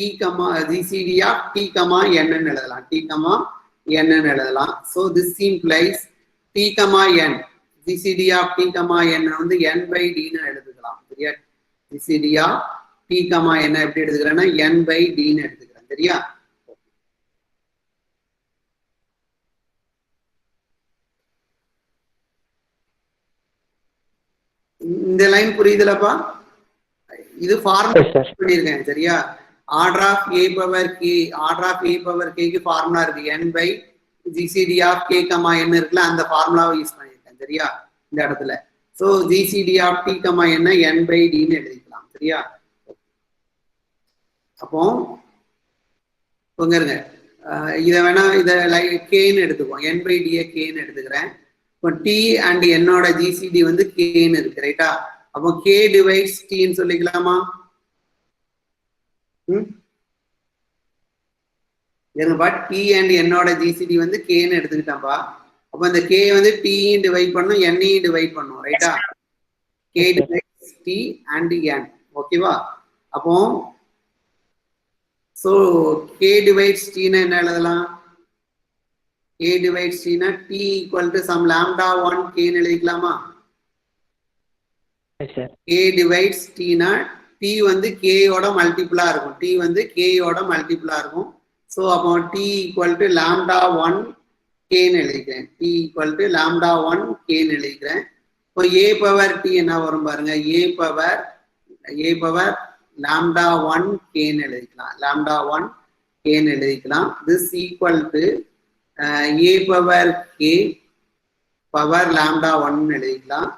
gcd of t, n ன்னு எழுதலாம். t, n ன்னு எழுதலாம். So this implies t, n, gcd of t, n வந்து n by d ன்னு எழுதுக்கலாம் சரியா. gcd of t, n எப்படி எடுத்துக்கிறேன்னா n by d ன்னு எடுத்துக்கிறேன் சரியா. இந்த லைன் புரியுதுலப்பா? இது ஃபார்முலா பண்ணிருக்கேன் சரியா. Order of A power K, order of A power கேக்கு ஃபார்முலா இருக்கு n by gcd of k, n இருக்குல்ல, அந்த ஃபார்முலாவை யூஸ் பண்ணிருக்கேன் சரியா இந்த இடத்துல. So gcd of t, n n by d ன்னு எழுதிக்கலாம் சரியா. அப்போ இருங்க, இதை வேணா இதை கேன்னு எடுத்துக்குவோம். n by d கேன்னு எடுத்துக்கிறேன். இப்போ t அண்ட் என்னோட gcd வந்து கேன்னு இருக்கு ரைட்டா. அப்போ k டிவைட்ஸ் tன்னு சொல்லிக்கலாமா? ஏன்னா t அண்ட் என்னோட gcd வந்து கேன்னு எடுத்துக்கிட்டாப்பா. அப்போ இந்த k வந்து t டிவைட் பண்ணும், n டிவைட் பண்ணும் ரைட்டா. k divides t and n ஓகேவா. அப்போ ஸோ k டிவைட்ஸ் t னா என்ன எழுதலாம்? k டிவைட்ஸ் t னா t equal to some lambda 1 k ன்னு எழுதிக்கலாமா? k டிவைட்ஸ் t னா t வந்து k யோட மல்டிபிளா இருக்கும். t வந்து k யோட மல்டிபிளா இருக்கும். ஸோ அப்போ t equal to lambda 1 k ன்னு எழுதிக்கிறேன். t equal to lambda 1 k ன்னு எழுதிக்கிறேன். இப்போ a பவர் t என்ன வரும் பாருங்க? a பவர் லாம்டா 1 k ன்னு எழுதிக்கலாம். லாம்டா 1 k ன்னு எழுதிக்கலாம். This equal to a power k power lambda 1 ன்னு எழுதிக்கலாம்.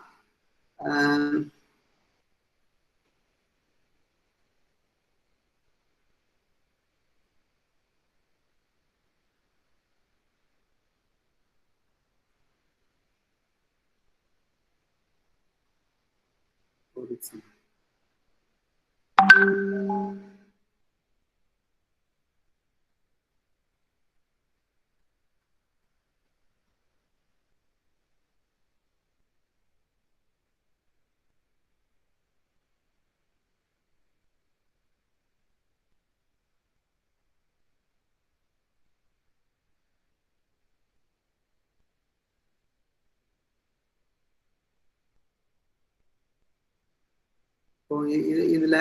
இதுல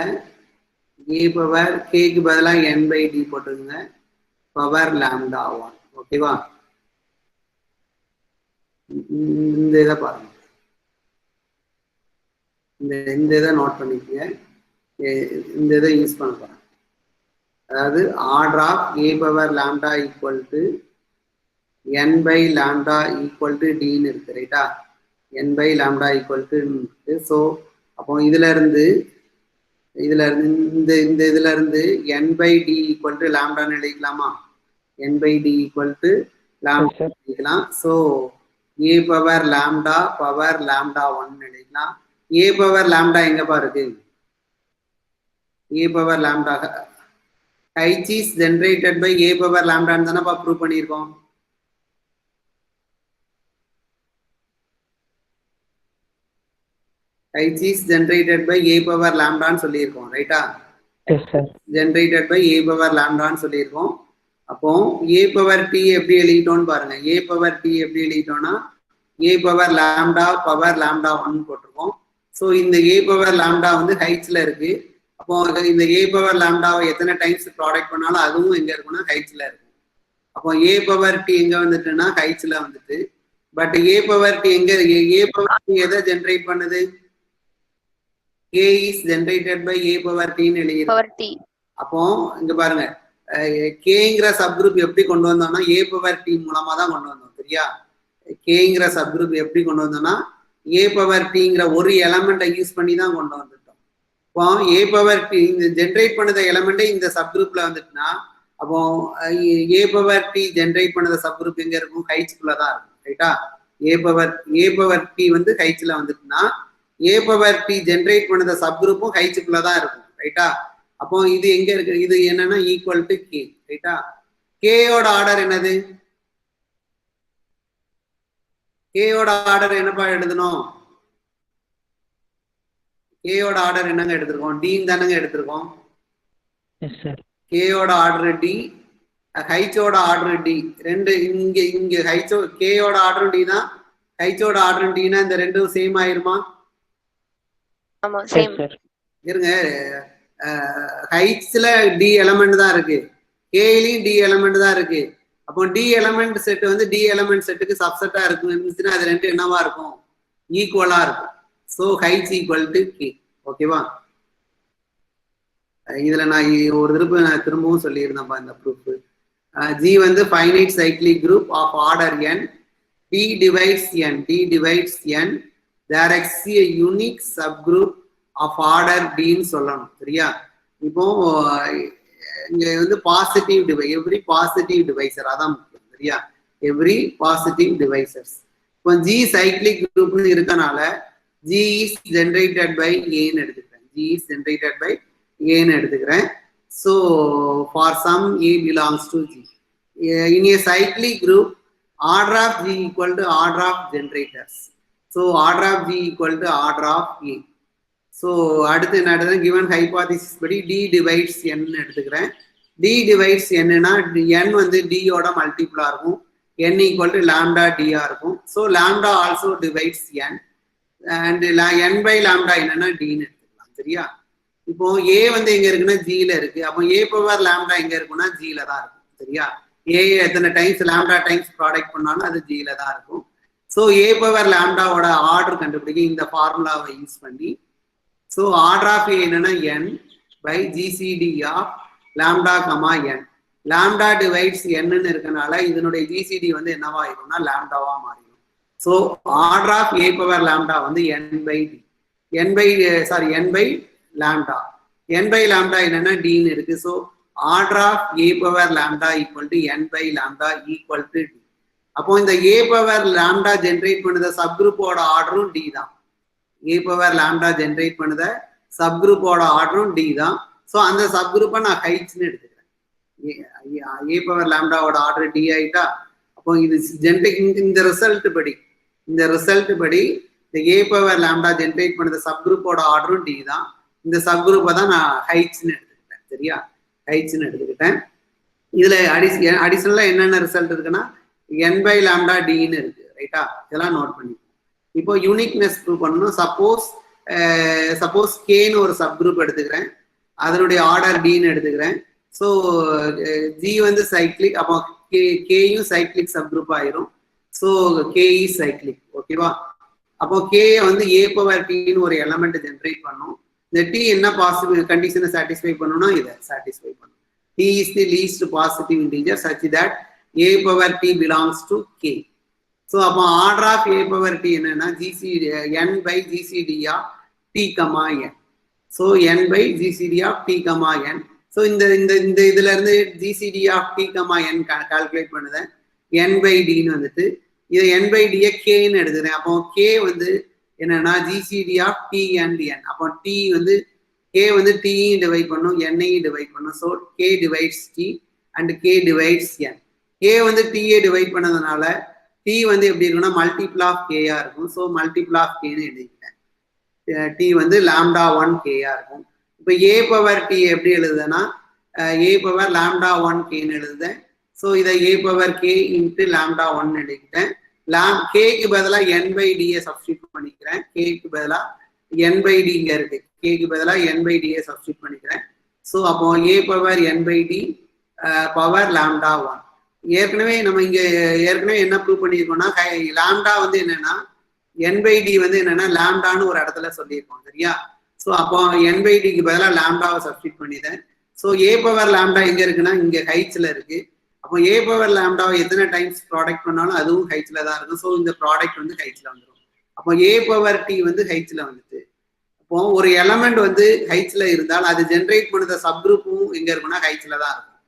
a பவர் k க்கு பதிலா n by d போட்டுருங்க. பவர் லாம்டா 1 ஓகேவா. இந்த இதை பாருங்க, இந்த இதை நோட் பண்ணிக்கங்க. இந்த இதை யூஸ் பண்ண போறேன். அதாவது order of a power lambda equal to n by lambda equal to dன்னு இருக்கு ரைட்டா. n by lambda equal to இருக்கு. ஸோ அப்போ இதுல இருந்து இதுல n by d equal to லாம்டான்னு எழுதிக்கலாமா? n by d equal to lambda எழுதிக்கலாம். ஸோ a பவர் லாம்டா 1 எழுதிக்கலாம். a பவர் லாம்டா எங்கப்பா இருக்கு? a power lambda h is generated by a power lambda ன்னு தானப்பா ப்ரூவ் பண்ணியிருக்கோம். h is generated by a power lambda ன்னு சொல்லியிருக்கோம் ரைட்டா? Yes sir. generated by a power lambda ன்னு சொல்லியிருக்கோம். அப்போ a power t எப்படி எழுதிட்டோம்னு பாருங்க. a power t எப்படி எழுதிட்டோம்னா a power lambda power lambda 1 போட்டிருக்கோம். ஸோ இந்த a power lambda வந்து ஹைட்ஸ்ல இருக்கு. அப்போ இந்த a power lambdaவை எத்தனை டைம்ஸ் ப்ராடக்ட் பண்ணாலும் அதுவும் எங்க இருக்குன்னா ஹைட்ஸ்ல இருக்கு. அப்போ a power t எங்க வந்துட்டுன்னா ஹைட்ஸ்ல வந்துட்டு. பட் a power t எங்க a power t எதை ஜெனரேட் பண்ணுது? k is generated by a power t ன்னு எழுதிருக்கு. அப்போ இங்க பாருங்க கேங்கிற சப்குரூப் எப்படி கொண்டு வந்தோம்னா a power t மூலமா தான் கொண்டு வந்தோம் சரியா? கேங்கிற சப்குரூப் எப்படி கொண்டு வந்தோம்னா a power tங்கிற ஒரு எலமெண்ட்டை யூஸ் பண்ணி தான் கொண்டு வந்துட்டோம். இப்போ a power t இந்த ஜென்ரேட் பண்ணத எலமெண்ட்டே இந்த சப்குரூப்ல வந்துட்டுனா அப்போ a power t ஜென்ரேட் பண்ணத சப்குரூப் எங்க இருக்கும்? ஹைட்ஸ்குள்ள தான் இருக்கும் ரைட்டா? a power t வந்து ஹைட்ஸ்ல வந்துட்டுனா a power t ஜென்ரேட் பண்ணத சப்குரூப்பும் ஹைட்ஸ்குள்ள தான் இருக்கும் ரைட்டா? அப்போ இது எங்க இருக்கு? இது என்னன்னா ஈக்குவல் டு k ரைட்டா? k ஓட ஆர்டர் என்னது? k ஓட ஆர்டர் என்னப்பா எழுதணும்? k ஓட ஆர்டர் என்னங்க எடுத்திருக்கோம்? d தானங்க எடுத்திருக்கோம். Yes sir. k ஓட ஆர்டர் d, h ஓட ஆர்டர் d. ரெண்டு இங்க h k ஓட ஆர்டர் d தான், h ஓட ஆர்டர் d னா இந்த ரெண்டும் சேம் ஆயிருமா? ஆமா சேம். இருங்க ஹைட்ஸ்ல டி எலமெண்ட் தான் இருக்கு, கேலையும் டி எலமெண்ட் தான் இருக்கு. அப்போ டி எலமெண்ட் செட் வந்து டி எலமெண்ட் செட்டுக்கு சப்செட்டா இருக்கும். அது ரெண்டு என்னவா இருக்கும்? ஈக்குவலா இருக்கும். So heights equal to K. ஓகேவா? இதுல நான் ஒரு திரும்பவும் சொல்லியிருந்தேன்ப்பா இந்த ப்ரூஃப். ஜி வந்து finite cyclic group of order N, D divides N, D divides N, there exists a unique subgroup of order d சொல்லணும் சரியா? இப்போ இங்க வந்து பாசிட்டிவ் எவ்ரி பாசிட்டிவ் டிவைசர் அதான் முக்கியம் சரியா? Every positive divisors. இப்போ ஜி சைக்ளிக் குரூப்னு இருக்கனால ஜி இஸ் ஜென்ரேட்டட் பை ஏன்னு எடுத்துக்கிறேன். ஜி இஸ் ஜென்ரேட்டட் பை ஏன்னு எடுத்துக்கிறேன். So for some a belongs to G. In a cyclic group order of G equal to order of generators. So order of G equal to order of A. So அடுத்து என்ன எடுத்துக்கிறேன்? given hypothesis படி D divides N எடுத்துக்கிறேன். D divides N னா N வந்து D ஓட மல்டிபிளா இருக்கும். N equal to lambda D ஆ இருக்கும். So lambda also divides N and N by lambda என்னன்னா D ன்னு எடுத்துக்கலாம் சரியா? இப்போ A வந்து எங்க இருக்குன்னா G ல இருக்கு. அப்போ A power lambda எங்க இருக்குன்னா G ல தான் இருக்கும் சரியா? A எத்தனை டைம்ஸ் lambda டைம்ஸ் ப்ராடக்ட் பண்ணாலும் அது G ல தான் இருக்கும். ஸோ ஏ பவர் லேம்டாவோட ஆர்டர் கண்டுபிடிக்க இந்த ஃபார்முலாவை யூஸ் பண்ணி, ஸோ ஆர்டர் ஆஃப் ஏ என்னன்னா n by GCD of lambda comma n. Lambda divides என்னன்னு இருக்கனால இதனுடைய ஜிசிடி வந்து என்னவா ஆயிரும்னா லேம்டாவா மாறிடும். So order of A power lambda வந்து n by d, n by lambda. N by lambda என்னன்னா டின்னு இருக்கு. So order of A power lambda equal to n by lambda equal to d. அப்போ இந்த ஏ பவர் லாம்டா ஜென்ரேட் பண்ணுத சப்குரூப்போட ஆர்டரும் d தான். ஏ பவர் லாம்டா ஜென்ரேட் பண்ணுத சப்குரூப்போட ஆர்டரும் டி தான். ஸோ அந்த சப்குரூப்பை நான் ஹைட்ஸ்ன்னு எடுத்துக்கிறேன். ஏ பவர் லாம்டாவோட ஆர்டர் டி ஆயிட்டா அப்போ இது இந்த ரிசல்ட் படி இந்த ஏ பவர் லாம்டா ஜென்ரேட் பண்ணுத சப்குரூப்போட ஆர்டரும் டி தான். இந்த சப்குரூப்பை தான் நான் ஹைட்ஸ்ன்னு எடுத்துக்கிட்டேன் சரியா? ஹைட்ஸ்ன்னு எடுத்துக்கிட்டேன். இதுல அடிஷனலா என்னென்ன ரிசல்ட் இருக்குன்னா n by lambda dன்னு இருக்கு ரைட்டா? இதெல்லாம் நோட் பண்ணிக்கணும். இப்போ யூனிக்னஸ் ப்ரூவ் பண்ணணும். சப்போஸ் கேன்னு ஒரு சப் குரூப் எடுத்துக்கிறேன், அதனுடைய ஆர்டர் டின்னு எடுத்துக்கிறேன். ஸோ ஜி வந்து சைக்ளிக், அப்போ கேயும் சைக்ளிக் சப் குரூப் ஆயிரும். So K is cyclic. ஓகேவா? அப்போ கே வந்து ஏ பவர் டின்னு ஒரு எலமெண்ட் ஜென்ரேட் பண்ணும். இந்த டி என்ன பாசிட்டிவ் கண்டிஷனை சாட்டிஸ்ஃபை பண்ணணும்னா இதை சாட்டிஸ்ஃபை பண்ணும். D is the least positive integer such that a power t belongs to k. So அப்போ order of a power t என்னன்னா n by gcd of t comma n. So n by gcd of t comma n. So இந்த இதுல இருந்து gcd of t comma n calculate பண்ணுதேன். n by d ன்னு வந்துட்டு இதை n by d k ன்னு எடுத்துக்கிறேன். அப்போ k வந்து என்னன்னா gcd of t and n. அப்போ t வந்து K வந்து T டிவைட் பண்ணும், N டிவைட் பண்ணும். So K divides T and K divides N. K வந்து T டிவைட் பண்ணதுனால T வந்து எப்படி இருக்குன்னா மல்டிபிள் ஆஃப் K-ஆ இருக்கும். ஸோ மல்டிபிள் ஆஃப் K-ன்னு எழுதிக்கிட்டேன். T வந்து lambda 1 K-ஆ இருக்கும். இப்போ A பவர் T எப்படி எழுதுதுன்னா A பவர் lambda 1 K-ன்னு எழுதுதேன். ஸோ இதை A power K into lambda 1 எழுதிக்கிட்டேன். K-க்கு பதிலாக N by D-யை சப்ஸ்டியூட் பண்ணிக்கிறேன். K-க்கு பதிலாக N by D இங்க இருக்கு. K-க்கு பதிலாக N by D-யை சப்ஸ்டியூட் பண்ணிக்கிறேன். ஸோ அப்போ A power N by D power lambda 1. ஏற்கனவே நம்ம இங்க ஏற்கனவே என்ன ப்ரூவ் பண்ணியிருக்கோம்னா லாம்டா வந்து என்னன்னா N by D வந்து என்னன்னா லாம்டான்னு ஒரு இடத்துல சொல்லியிருக்கோம், சரியா? ஸோ அப்போ N by D-க்கு பதிலாக லாம்டாவை சப்ஸ்டியூட் பண்ணிட்டேன். ஸோ A பவர் லாம்டா எங்க இருக்குன்னா இங்க ஹைட்ஸ்ல இருக்கு. அப்போ A பவர் லாம்டாவை எத்தனை டைம்ஸ் ப்ராடக்ட் பண்ணாலும் அதுவும் ஹைட்ஸ்ல தான் இருக்கும். ஸோ இந்த ப்ராடக்ட் வந்து ஹைட்ஸ்ல வந்துடும். அப்போ A பவர் T வந்து ஹைட்ஸ்ல வந்துட்டு, அப்போ ஒரு எலமெண்ட் வந்து ஹைட்ஸ்ல இருந்தால் அது ஜென்ரேட் பண்ணத சப்குரூப்பும் எங்க இருக்குன்னா ஹைட்ஸ்ல தான் இருக்கும்.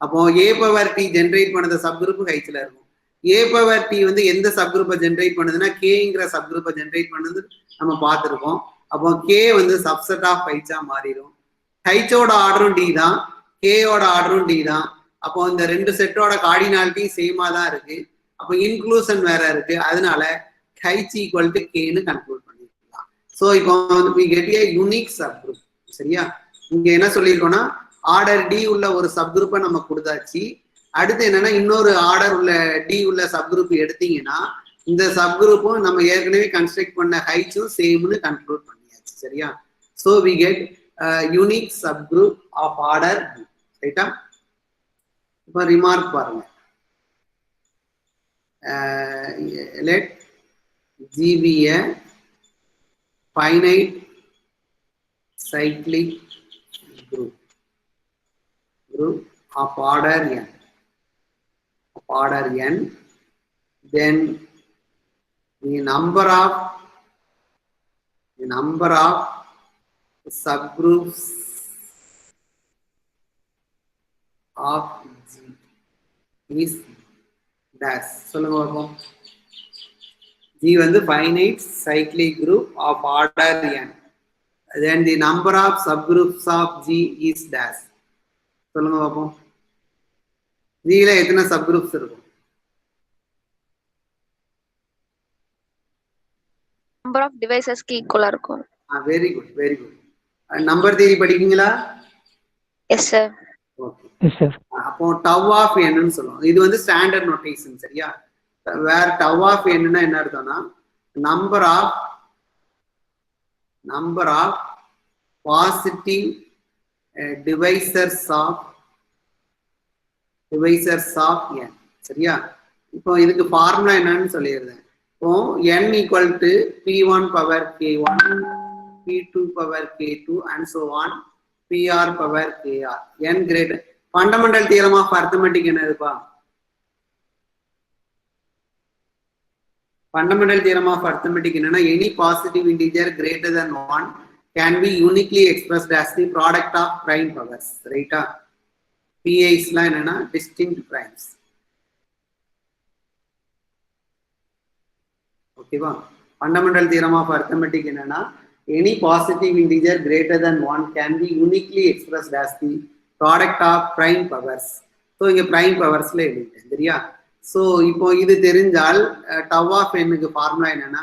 அப்போ A பவர் T ஜென்ரேட் பண்ணத சப்குரூப்பும் ஹைட்ஸ்ல இருக்கும். A பவர் T வந்து எந்த சப்குரூப்பை ஜென்ரேட் பண்ணுதுன்னா Kங்கிற சப்குரூப்பை ஜென்ரேட் பண்ணுது நம்ம பார்த்துருக்கோம். அப்போ K வந்து சப்செட் ஆஃப் ஹைட்ஸா மாறிடும். ஹைட்ஸோட ஆர்டரும் D தான், K-யோட ஆர்டரும் D தான். அப்போ இந்த ரெண்டு செட்டோட கார்டினாலிட்டி சேமா தான் இருக்கு. அப்போ இன்க்ளூஷன் வேற இருக்கு. அதனால ஹைட்ஸ் ஈக்குவல் டு K-ன்னு கன்க்ளூட் பண்ணிக்கலாம். ஸோ இப்போ we get a unique subgroup. சரியா? இங்க என்ன சொல்லியிருக்கோம்னா ஆர்டர் D உள்ள ஒரு சப்குரூப்பை நம்ம கொடுத்தாச்சு. அடுத்து என்னன்னா இன்னொரு ஆர்டர் உள்ள D உள்ள சப்குரூப் எடுத்தீங்கன்னா இந்த சப்குரூப்பும் நம்ம ஏற்கனவே கன்ஸ்ட்ரக்ட் பண்ண ஹைட்ஸும் சேம்னு கன்க்ளூட் பண்ணியாச்சு, சரியா? ஸோ we get யூனிக் சப்குரூப் ஆஃப் ஆர்டர் D. ரைட்டா? இப்போ ரிமார்க் பாருங்க. let G be a finite cyclic group of order n, then the number of subgroups of G is dash. சொல்லுங்க பாப்போம். G வந்து finite cyclic group of order n, then the number of subgroups of G is dash. சொல்லுங்க பாப்போம். G-ல எத்தனை subgroups இருக்கும்? Number of டிவைசஸ்க்கு ஈக்குவலா இருக்கும். Very good, very good. Number theory படிக்கீங்களா? Yes sir. Okay. Yes sir. அப்போ டவ் ஆஃப் என்னன்னு சொல்லுவோம். இது வந்து ஸ்டாண்டர்ட் நோட்டேஷன், சரியா? வேற டவ் ஆஃப் என்னன்னா என்ன அர்த்தம்னா number of positive divisors of n, சரியா? இப்போ இதுக்கு ஃபார்முலா என்னன்னு சொல்லிடுறேன். இப்போ n equal to P1 power K1, P2 power K2 and so on, PR power KR. n greater fundamental theorem of arithmetic என்னதுப்பா? ஃபண்டமெண்டல் தியரம் ஆஃப் அரித்மெட்டிக் என்னன்னா any positive integer greater than 1 can be uniquely expressed as the product of prime powers, ரைட்டா? PI's-லாம் என்னன்னா distinct primes. ஓகேவா? Fundamental theorem of arithmetic என்னன்னா any positive integer greater than 1 can be uniquely expressed as the product of prime powers. So இங்க prime powersல எழுதிட்டேன், சரியா? So இப்போ இது தெரிஞ்சால் டவ் ஆஃப் n-க்கு ஃபார்முலா என்னன்னா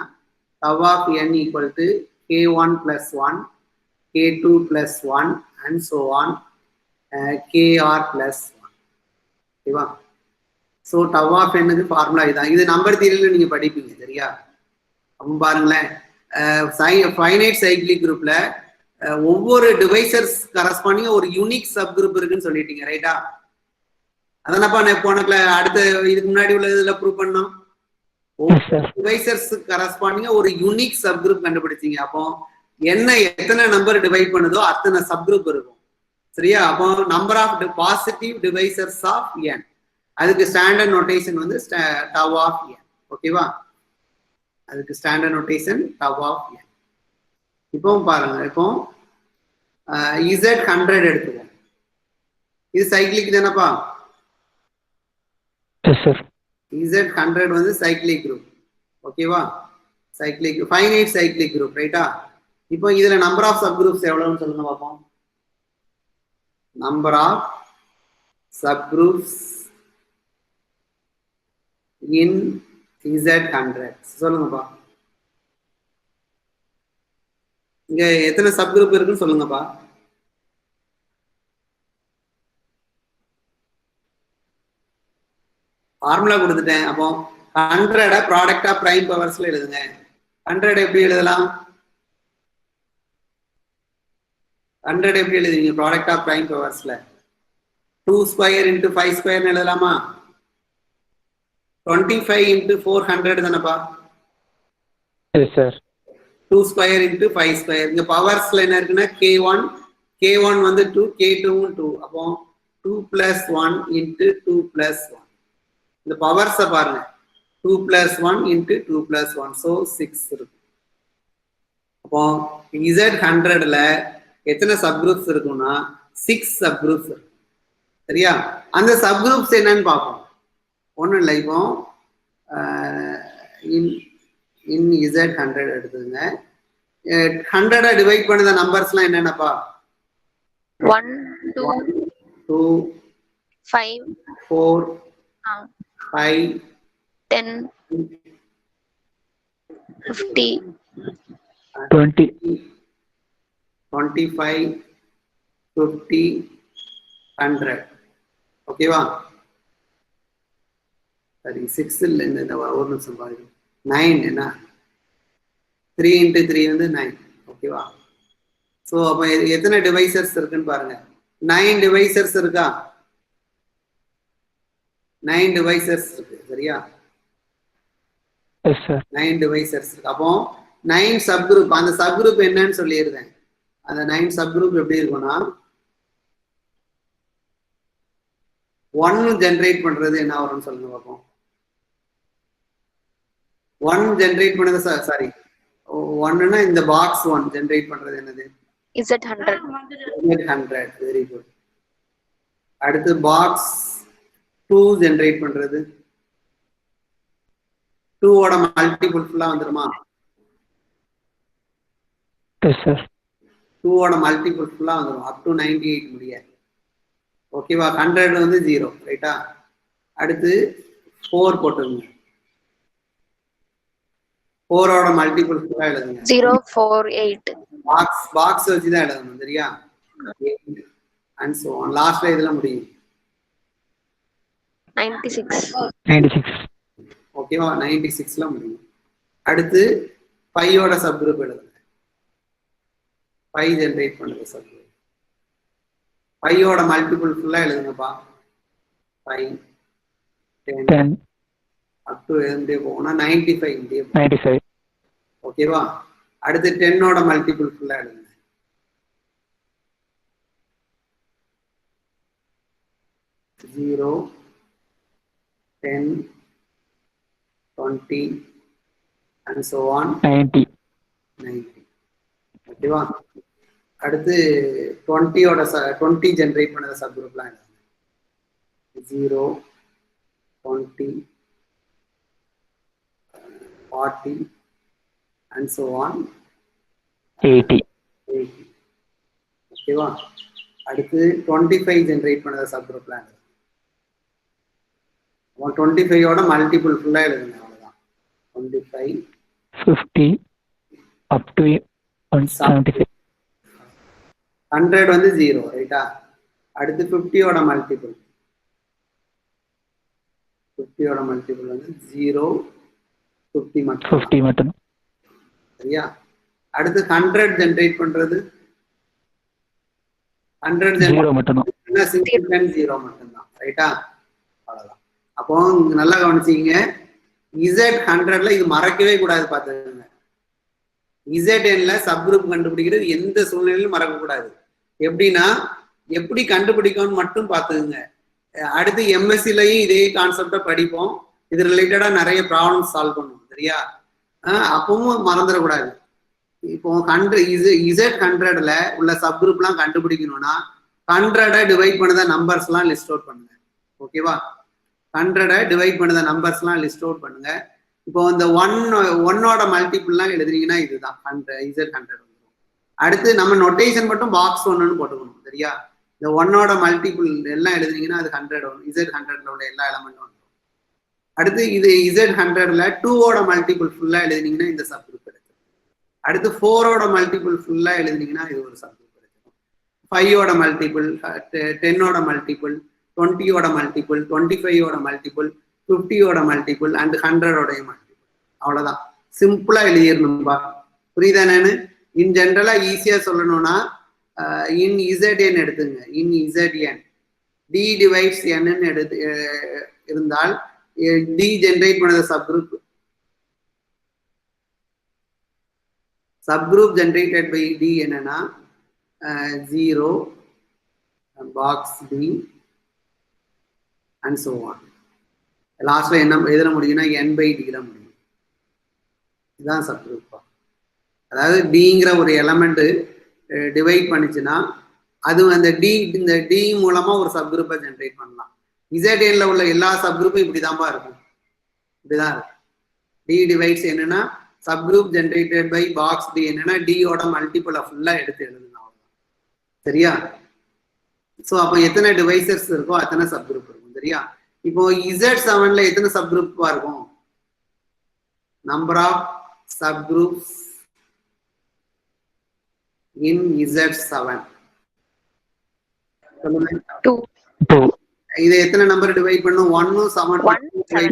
tau of n equal to K1 plus 1, K2 plus 1 and so on, KR plus 1. ஓகேவா? ஸோ டவ் ஆஃப் n-க்கு ஃபார்முலா இதுதான். இது நம்பர் தியரியில நீங்க படிப்பீங்க, சரியா? அப்போ பாருங்களேன், ஃபைனைட் சைக்கிளிக் குரூப்ல ஒவ்வொரு டிவைசர்ஸ் கரஸ்பாண்டிங் ஒரு யூனிக் சப் குரூப் இருக்குன்னு சொல்லிட்டீங்க, ரைட்டா? அதானப்பா நான் போனக்குள்ள அடுத்த இதுக்கு முன்னாடி உள்ள இதுல ப்ரூவ் பண்ணோம். டிவைசர்ஸ் கரஸ்பாண்டிங் ஒரு யூனிக் சப் குரூப் கண்டுபிடிச்சீங்க. அப்போ என்ன எத்தனை நம்பர் டிவைட் பண்ணுதோ அத்தனை சப் குரூப் இருக்கும், சரியா? அப்போ number of positive divisors of n, அதுக்கு ஸ்டாண்டர்ட் நோட்டேஷன் வந்து டவ் ஆஃப் n. ஓகேவா? அதுக்கு standard notation tau of n. இப்போ பாருங்க, இப்போ Z100 எடுத்துக்கோங்க. இது சைக்கிளிக் தானப்பா? Z100 வந்து சைக்கிளிக் குரூப். ஓகேவா? சைக்கிளிக் ஃபைனைட் சைக்கிளிக் குரூப், ரைட்டா? இப்போ இதுல நம்பர் ஆஃப் சப் குரூப்ஸ் எவ்வளவுன்னு சொல்லுங்க பார்ப்போம். Number of subgroups in Z100 சொல்லுங்கப்பா. இங்க எத்தனை சப் குரூப் இருக்குன்னு சொல்லுங்கப்பா. ஃபார்முலா கொடுத்துட்டேன். அப்போ 100 ப்ராடக்ட் ஆஃப் பிரைம் பவர்ஸ்ல எழுதுங்க. 100 எப்படி எழுதலாம்? 100 எப்படி எழுதுவீங்க ப்ராடக்ட் ஆஃப் பிரைம் பவர்ஸ்ல? 2 ஸ்கொயர் இன்டு 5 ஸ்கொயர்னு எழுதலாமா? 25 இன்டு 400 தானப்பா? Yes sir. 2 square into 5 square. இங்க பவர்ஸ்ல என்ன இருக்குன்னா K1 வந்து 2, K2 2. அப்போ 2 + 1 இன்டு 2 + 1. இந்த பவர்ஸை பாருங்க. 2 + 1 இன்டு 2 + 1, ஸோ 6 இருக்கு. அப்போ Z100ல எத்தனை சப் குரூப்ஸ் இருக்கும்னா 6 சப் குரூப்ஸ் இருக்கு. சரியா? அந்த சப் குரூப்ஸ் என்னன்னு பார்ப்போம். ஒன்றும் இல்லை. இப்போ இன் Z100 எடுத்துங்க. 100 டிவைட் பண்ணத நம்பர்ஸ்லாம் என்னென்னப்பா? 1 2 2 5 4 5 10 50 20 25 50 100. ஓகேவா? சரி, 6 இல்லை, இந்த ஒரு நிமிஷம் பாருங்க. 9 என்ன? 3 × 3 வந்து 9. ஓகேவா? ஸோ அப்போ எத்தனை டிவைசர்ஸ் இருக்குன்னு பாருங்க. 9 டிவைசர்ஸ் இருக்கா? 9 டிவைசர்ஸ் இருக்கு. சரியா? Yes sir. 9 டிவைசர்ஸ் இருக்கு. அப்போ 9 சப் குரூப். அந்த சப் குரூப் என்னன்னு சொல்லிடுறேன். அந்த 9 சப் குரூப் எப்படி இருக்கும்னா 1 ஜென்ரேட் பண்றது என்ன வரும்னு சொல்லுங்க பார்ப்போம். 1 ஜென்ரேட் பண்ணது சாரி 1ன்னா இந்த பாக்ஸ் 1 ஜென்ரேட் பண்றது என்னது? Z100. Z100. Very good. அடுத்து பாக்ஸ் 2 ஜென்ரேட் பண்றது 2 ஓட மல்டிபிள் ஃபுல்லா வந்துருமா? S sir. 2 ஓட மல்டிபிள் ஃபுல்லா வந்துரும் அப் டு 98 முடிய. ஓகேவா? 100 வந்து 0. ரைட்டா? அடுத்து 4 போட்டுருங்க. 4 ஓட மல்டிபிள் ஃபுல்லா எழுதுங்க. 0 4 8. பாக்ஸ் வச்சு தான் எழுதணும். சரியா? And so on. லாஸ்ட்ல இதெல்லாம் முடியும். 96. ஓகேவா? 96ல முடியும். அடுத்து 5 ஓட சப் குரூப் எழுதுங்க. 5 ஜென்ரேட் பண்ணுங்க சப் குரூப். 5 ஓட மல்டிபிள் ஃபுல்லா எழுதுங்கப்பா. 5 10 அப் டு இருந்தே போனா 95. ஓகேவா? அடுத்து 10 ஓட மல்டிபிள் ஃபுல்லா எழுதுங்க. 0 10 20 and so on 90. ஓகேவா? அடுத்து 20 ஓட 20 ஜென்ரேட் பண்ணத சப் குரூப்லாம் எழுதுங்க. 0 20 40 and so on 80. ஓகேவா? அடுத்து 25 ஜென்ரேட் பண்ணத சப் குரூப்லாம் எழுதுங்க. 25 ஓட மல்டிபிள் ஃபுல்லா எழுதுங்க. அவ்வளவுதான். 25 50 up to 175. 100 வந்து 0. ரைட்டா? அடுத்து 50 ஓட மல்டிபிள் 50 ஓட மல்டிபிள் வந்து 0 50 மட்டும். சரியா? அடுத்து 100 ஜென்ரேட் பண்றது 100 0 மட்டும். 0 மட்டும்தான். ரைட்டா? அவ்வளவுதான். அப்போ நல்லா கவனிச்சீங்க. Z100ல இது மறக்கவே கூடாது. பார்த்துக்கோங்க. ZNல சப் குரூப் கண்டுபிடிக்கிறது எந்த சூழ்நிலையிலும் மறக்க கூடாது. எப்படின்னா எப்படி கண்டுபிடிக்கணும்னு மட்டும் பார்த்துக்குங்க. அடுத்து MSCலயும் இதே கான்செப்டை படிப்போம். இது ரிலேட்டடா நிறைய ப்ராப்ளம்ஸ் சால்வ் பண்ணுவோம். சரியா? அப்பவும் மறந்துடக்கூடாது. இப்போ Z100ல உள்ள சப் குரூப்லாம் கண்டுபிடிக்கணும்னா 100 டிவைட் பண்ணத நம்பர்ஸ்லாம் லிஸ்ட் அவுட் பண்ணுங்க. ஓகேவா? 100 டிவைட் பண்ணத நம்பர்ஸ்லாம் லிஸ்ட் அவுட் பண்ணுங்க. இப்போ இந்த 1ஓட மல்டிபிள்லாம் எழுதுறீங்கன்னா இதுதான் Z100 வந்துடும். அடுத்து நம்ம நொட்டேஷன் மட்டும் பாக்ஸ் 1ன்னு போட்டுக்கணும். சரியா? இந்த 1ஓட மல்டிபிள் எல்லாம் எழுதுனீங்கன்னா அது 100 வரும். Z100ல உள்ள எல்லா எலமெண்ட்டும் வந்துடும். அடுத்து இது Z100ல 2ஓட மல்டிபிள் ஃபுல்லா எழுதுனீங்கன்னா இந்த சப் குரூப் கிடைக்கும். அடுத்து 4ஓட மல்டிபிள் ஃபுல்லா எழுதுனீங்கன்னா இது ஒரு சப் குரூப் கிடைக்கும். 5ஓட மல்டிபிள், 10ஓட மல்டிபிள், 20ஓட மல்டிபிள், 25ஓட மல்டிபிள், 50ஓட மல்டிபிள் அண்ட் 100ஓட மல்டிபிள். அவ்வளவுதான். சிம்பிளா எழுதிடணும்பா. புரியுதா? நானு இன் ஜென்ரலா ஈஸியா சொல்லணும்னா இன் இசட்என் எடுத்துங்க. இன் இசட்என் டி டிவைட்ஸ் என்னு எடுத்து இருந்தால் டி ஜென்ரேட் பண்ணது சப்குரூப் ஜென்ரேட்டட் பை டி என்னன்னா 0 box D and so on. லாஸ்ட்ல என்ன எழுத முடியும்னா n பை டி தான் முடியும். இதுதான் சப்குரூப்பா. அதாவது டிங்கிற ஒரு எலமெண்ட் டிவைட் பண்ணிச்சுன்னா அது அந்த இந்த டி மூலமா ஒரு சப்குரூப்பை ஜென்ரேட் பண்ணலாம். இசட்என்ல உள்ள எல்லா சப்குரூப்பும் இப்படிதான்ப்பா இருக்கும். இப்படிதான் இருக்கும். டி டிவைட்ஸ் என்னன்னா சப்குரூப் ஜென்ரேட்டட் பை பாக்ஸ் டி என்னன்னா டியோட மல்டிபிளை ஃபுல்லா எடுத்து எழுதணும். சரியா? ஸோ அப்போ எத்தனை டிவைசர்ஸ் இருக்கோ அத்தனை சப்குரூப் இருக்கும். சரியா? இப்போ Z7ல எத்தனை சப்குரூப்பா இருக்கும்? Number of subgroups in Z7. சொல்லுங்க. 2. இதை எத்தனை நம்பர் டிவைட் பண்ணும்? 1 7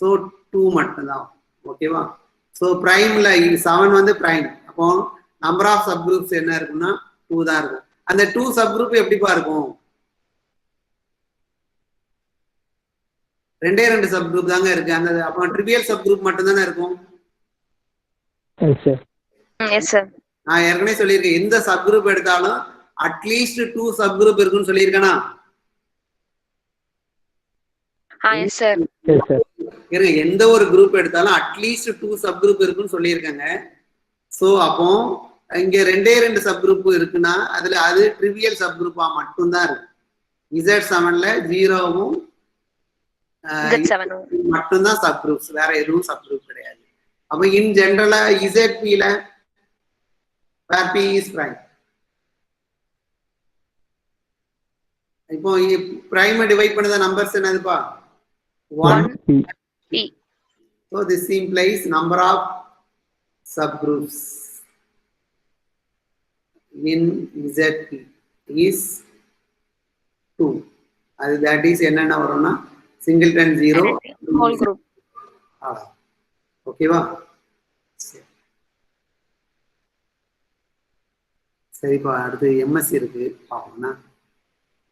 ஸோ 2 மட்டும்தான். ஓகேவா? ஸோ பிரைம்ல 7 வந்து பிரைம். அப்போ நம்பர் ஆஃப் சப் குரூப்ஸ் என்ன இருக்குன்னா 2 தான் இருக்கும். அந்த 2 சப் குரூப் எப்படிப்பா இருக்கும்? 2 சப் குரூப் தாங்க இருக்கு. அந்த அப்போ ட்ரிவியல் சப் குரூப் மட்டும் தானே இருக்கும். நான் ஏற்கனவே சொல்லியிருக்கேன், எந்த சப் குரூப் எடுத்தாலும் அட்லீஸ்ட் 2 சப் குரூப் இருக்குன்னு சொல்லியிருக்கேனா? எந்த ஒரு குரூப் எடுத்தாலும் அட்லீஸ்ட் 2 சப் குரூப் இருக்குன்னு சொல்லியிருக்காங்க. சோ அப்போ இங்க 2 சப் குரூப் இருக்குன்னா அதுல அது ட்ரிவியல் சப் குரூப்பா மட்டும்தான் இருக்கு. Z7ல 0வும் மட்டும்தான் சப் குரூப்ஸ், வேற எதுவும் சப் குரூப் கிடையாது. அப்ப இன் ஜெனரலா ZPல where P is prime. இப்போ prime டிவைட் பண்ணத நம்பர்ஸ் என்னதுப்பா? 1 P. So this implies number of subgroups in ZP is 2. அது that is என்னன்னா வரும்னா singleton 0 whole group. ஓகேவா? சரிப்பா. அடுத்து MSc இருக்கு பார்ப்போம்னா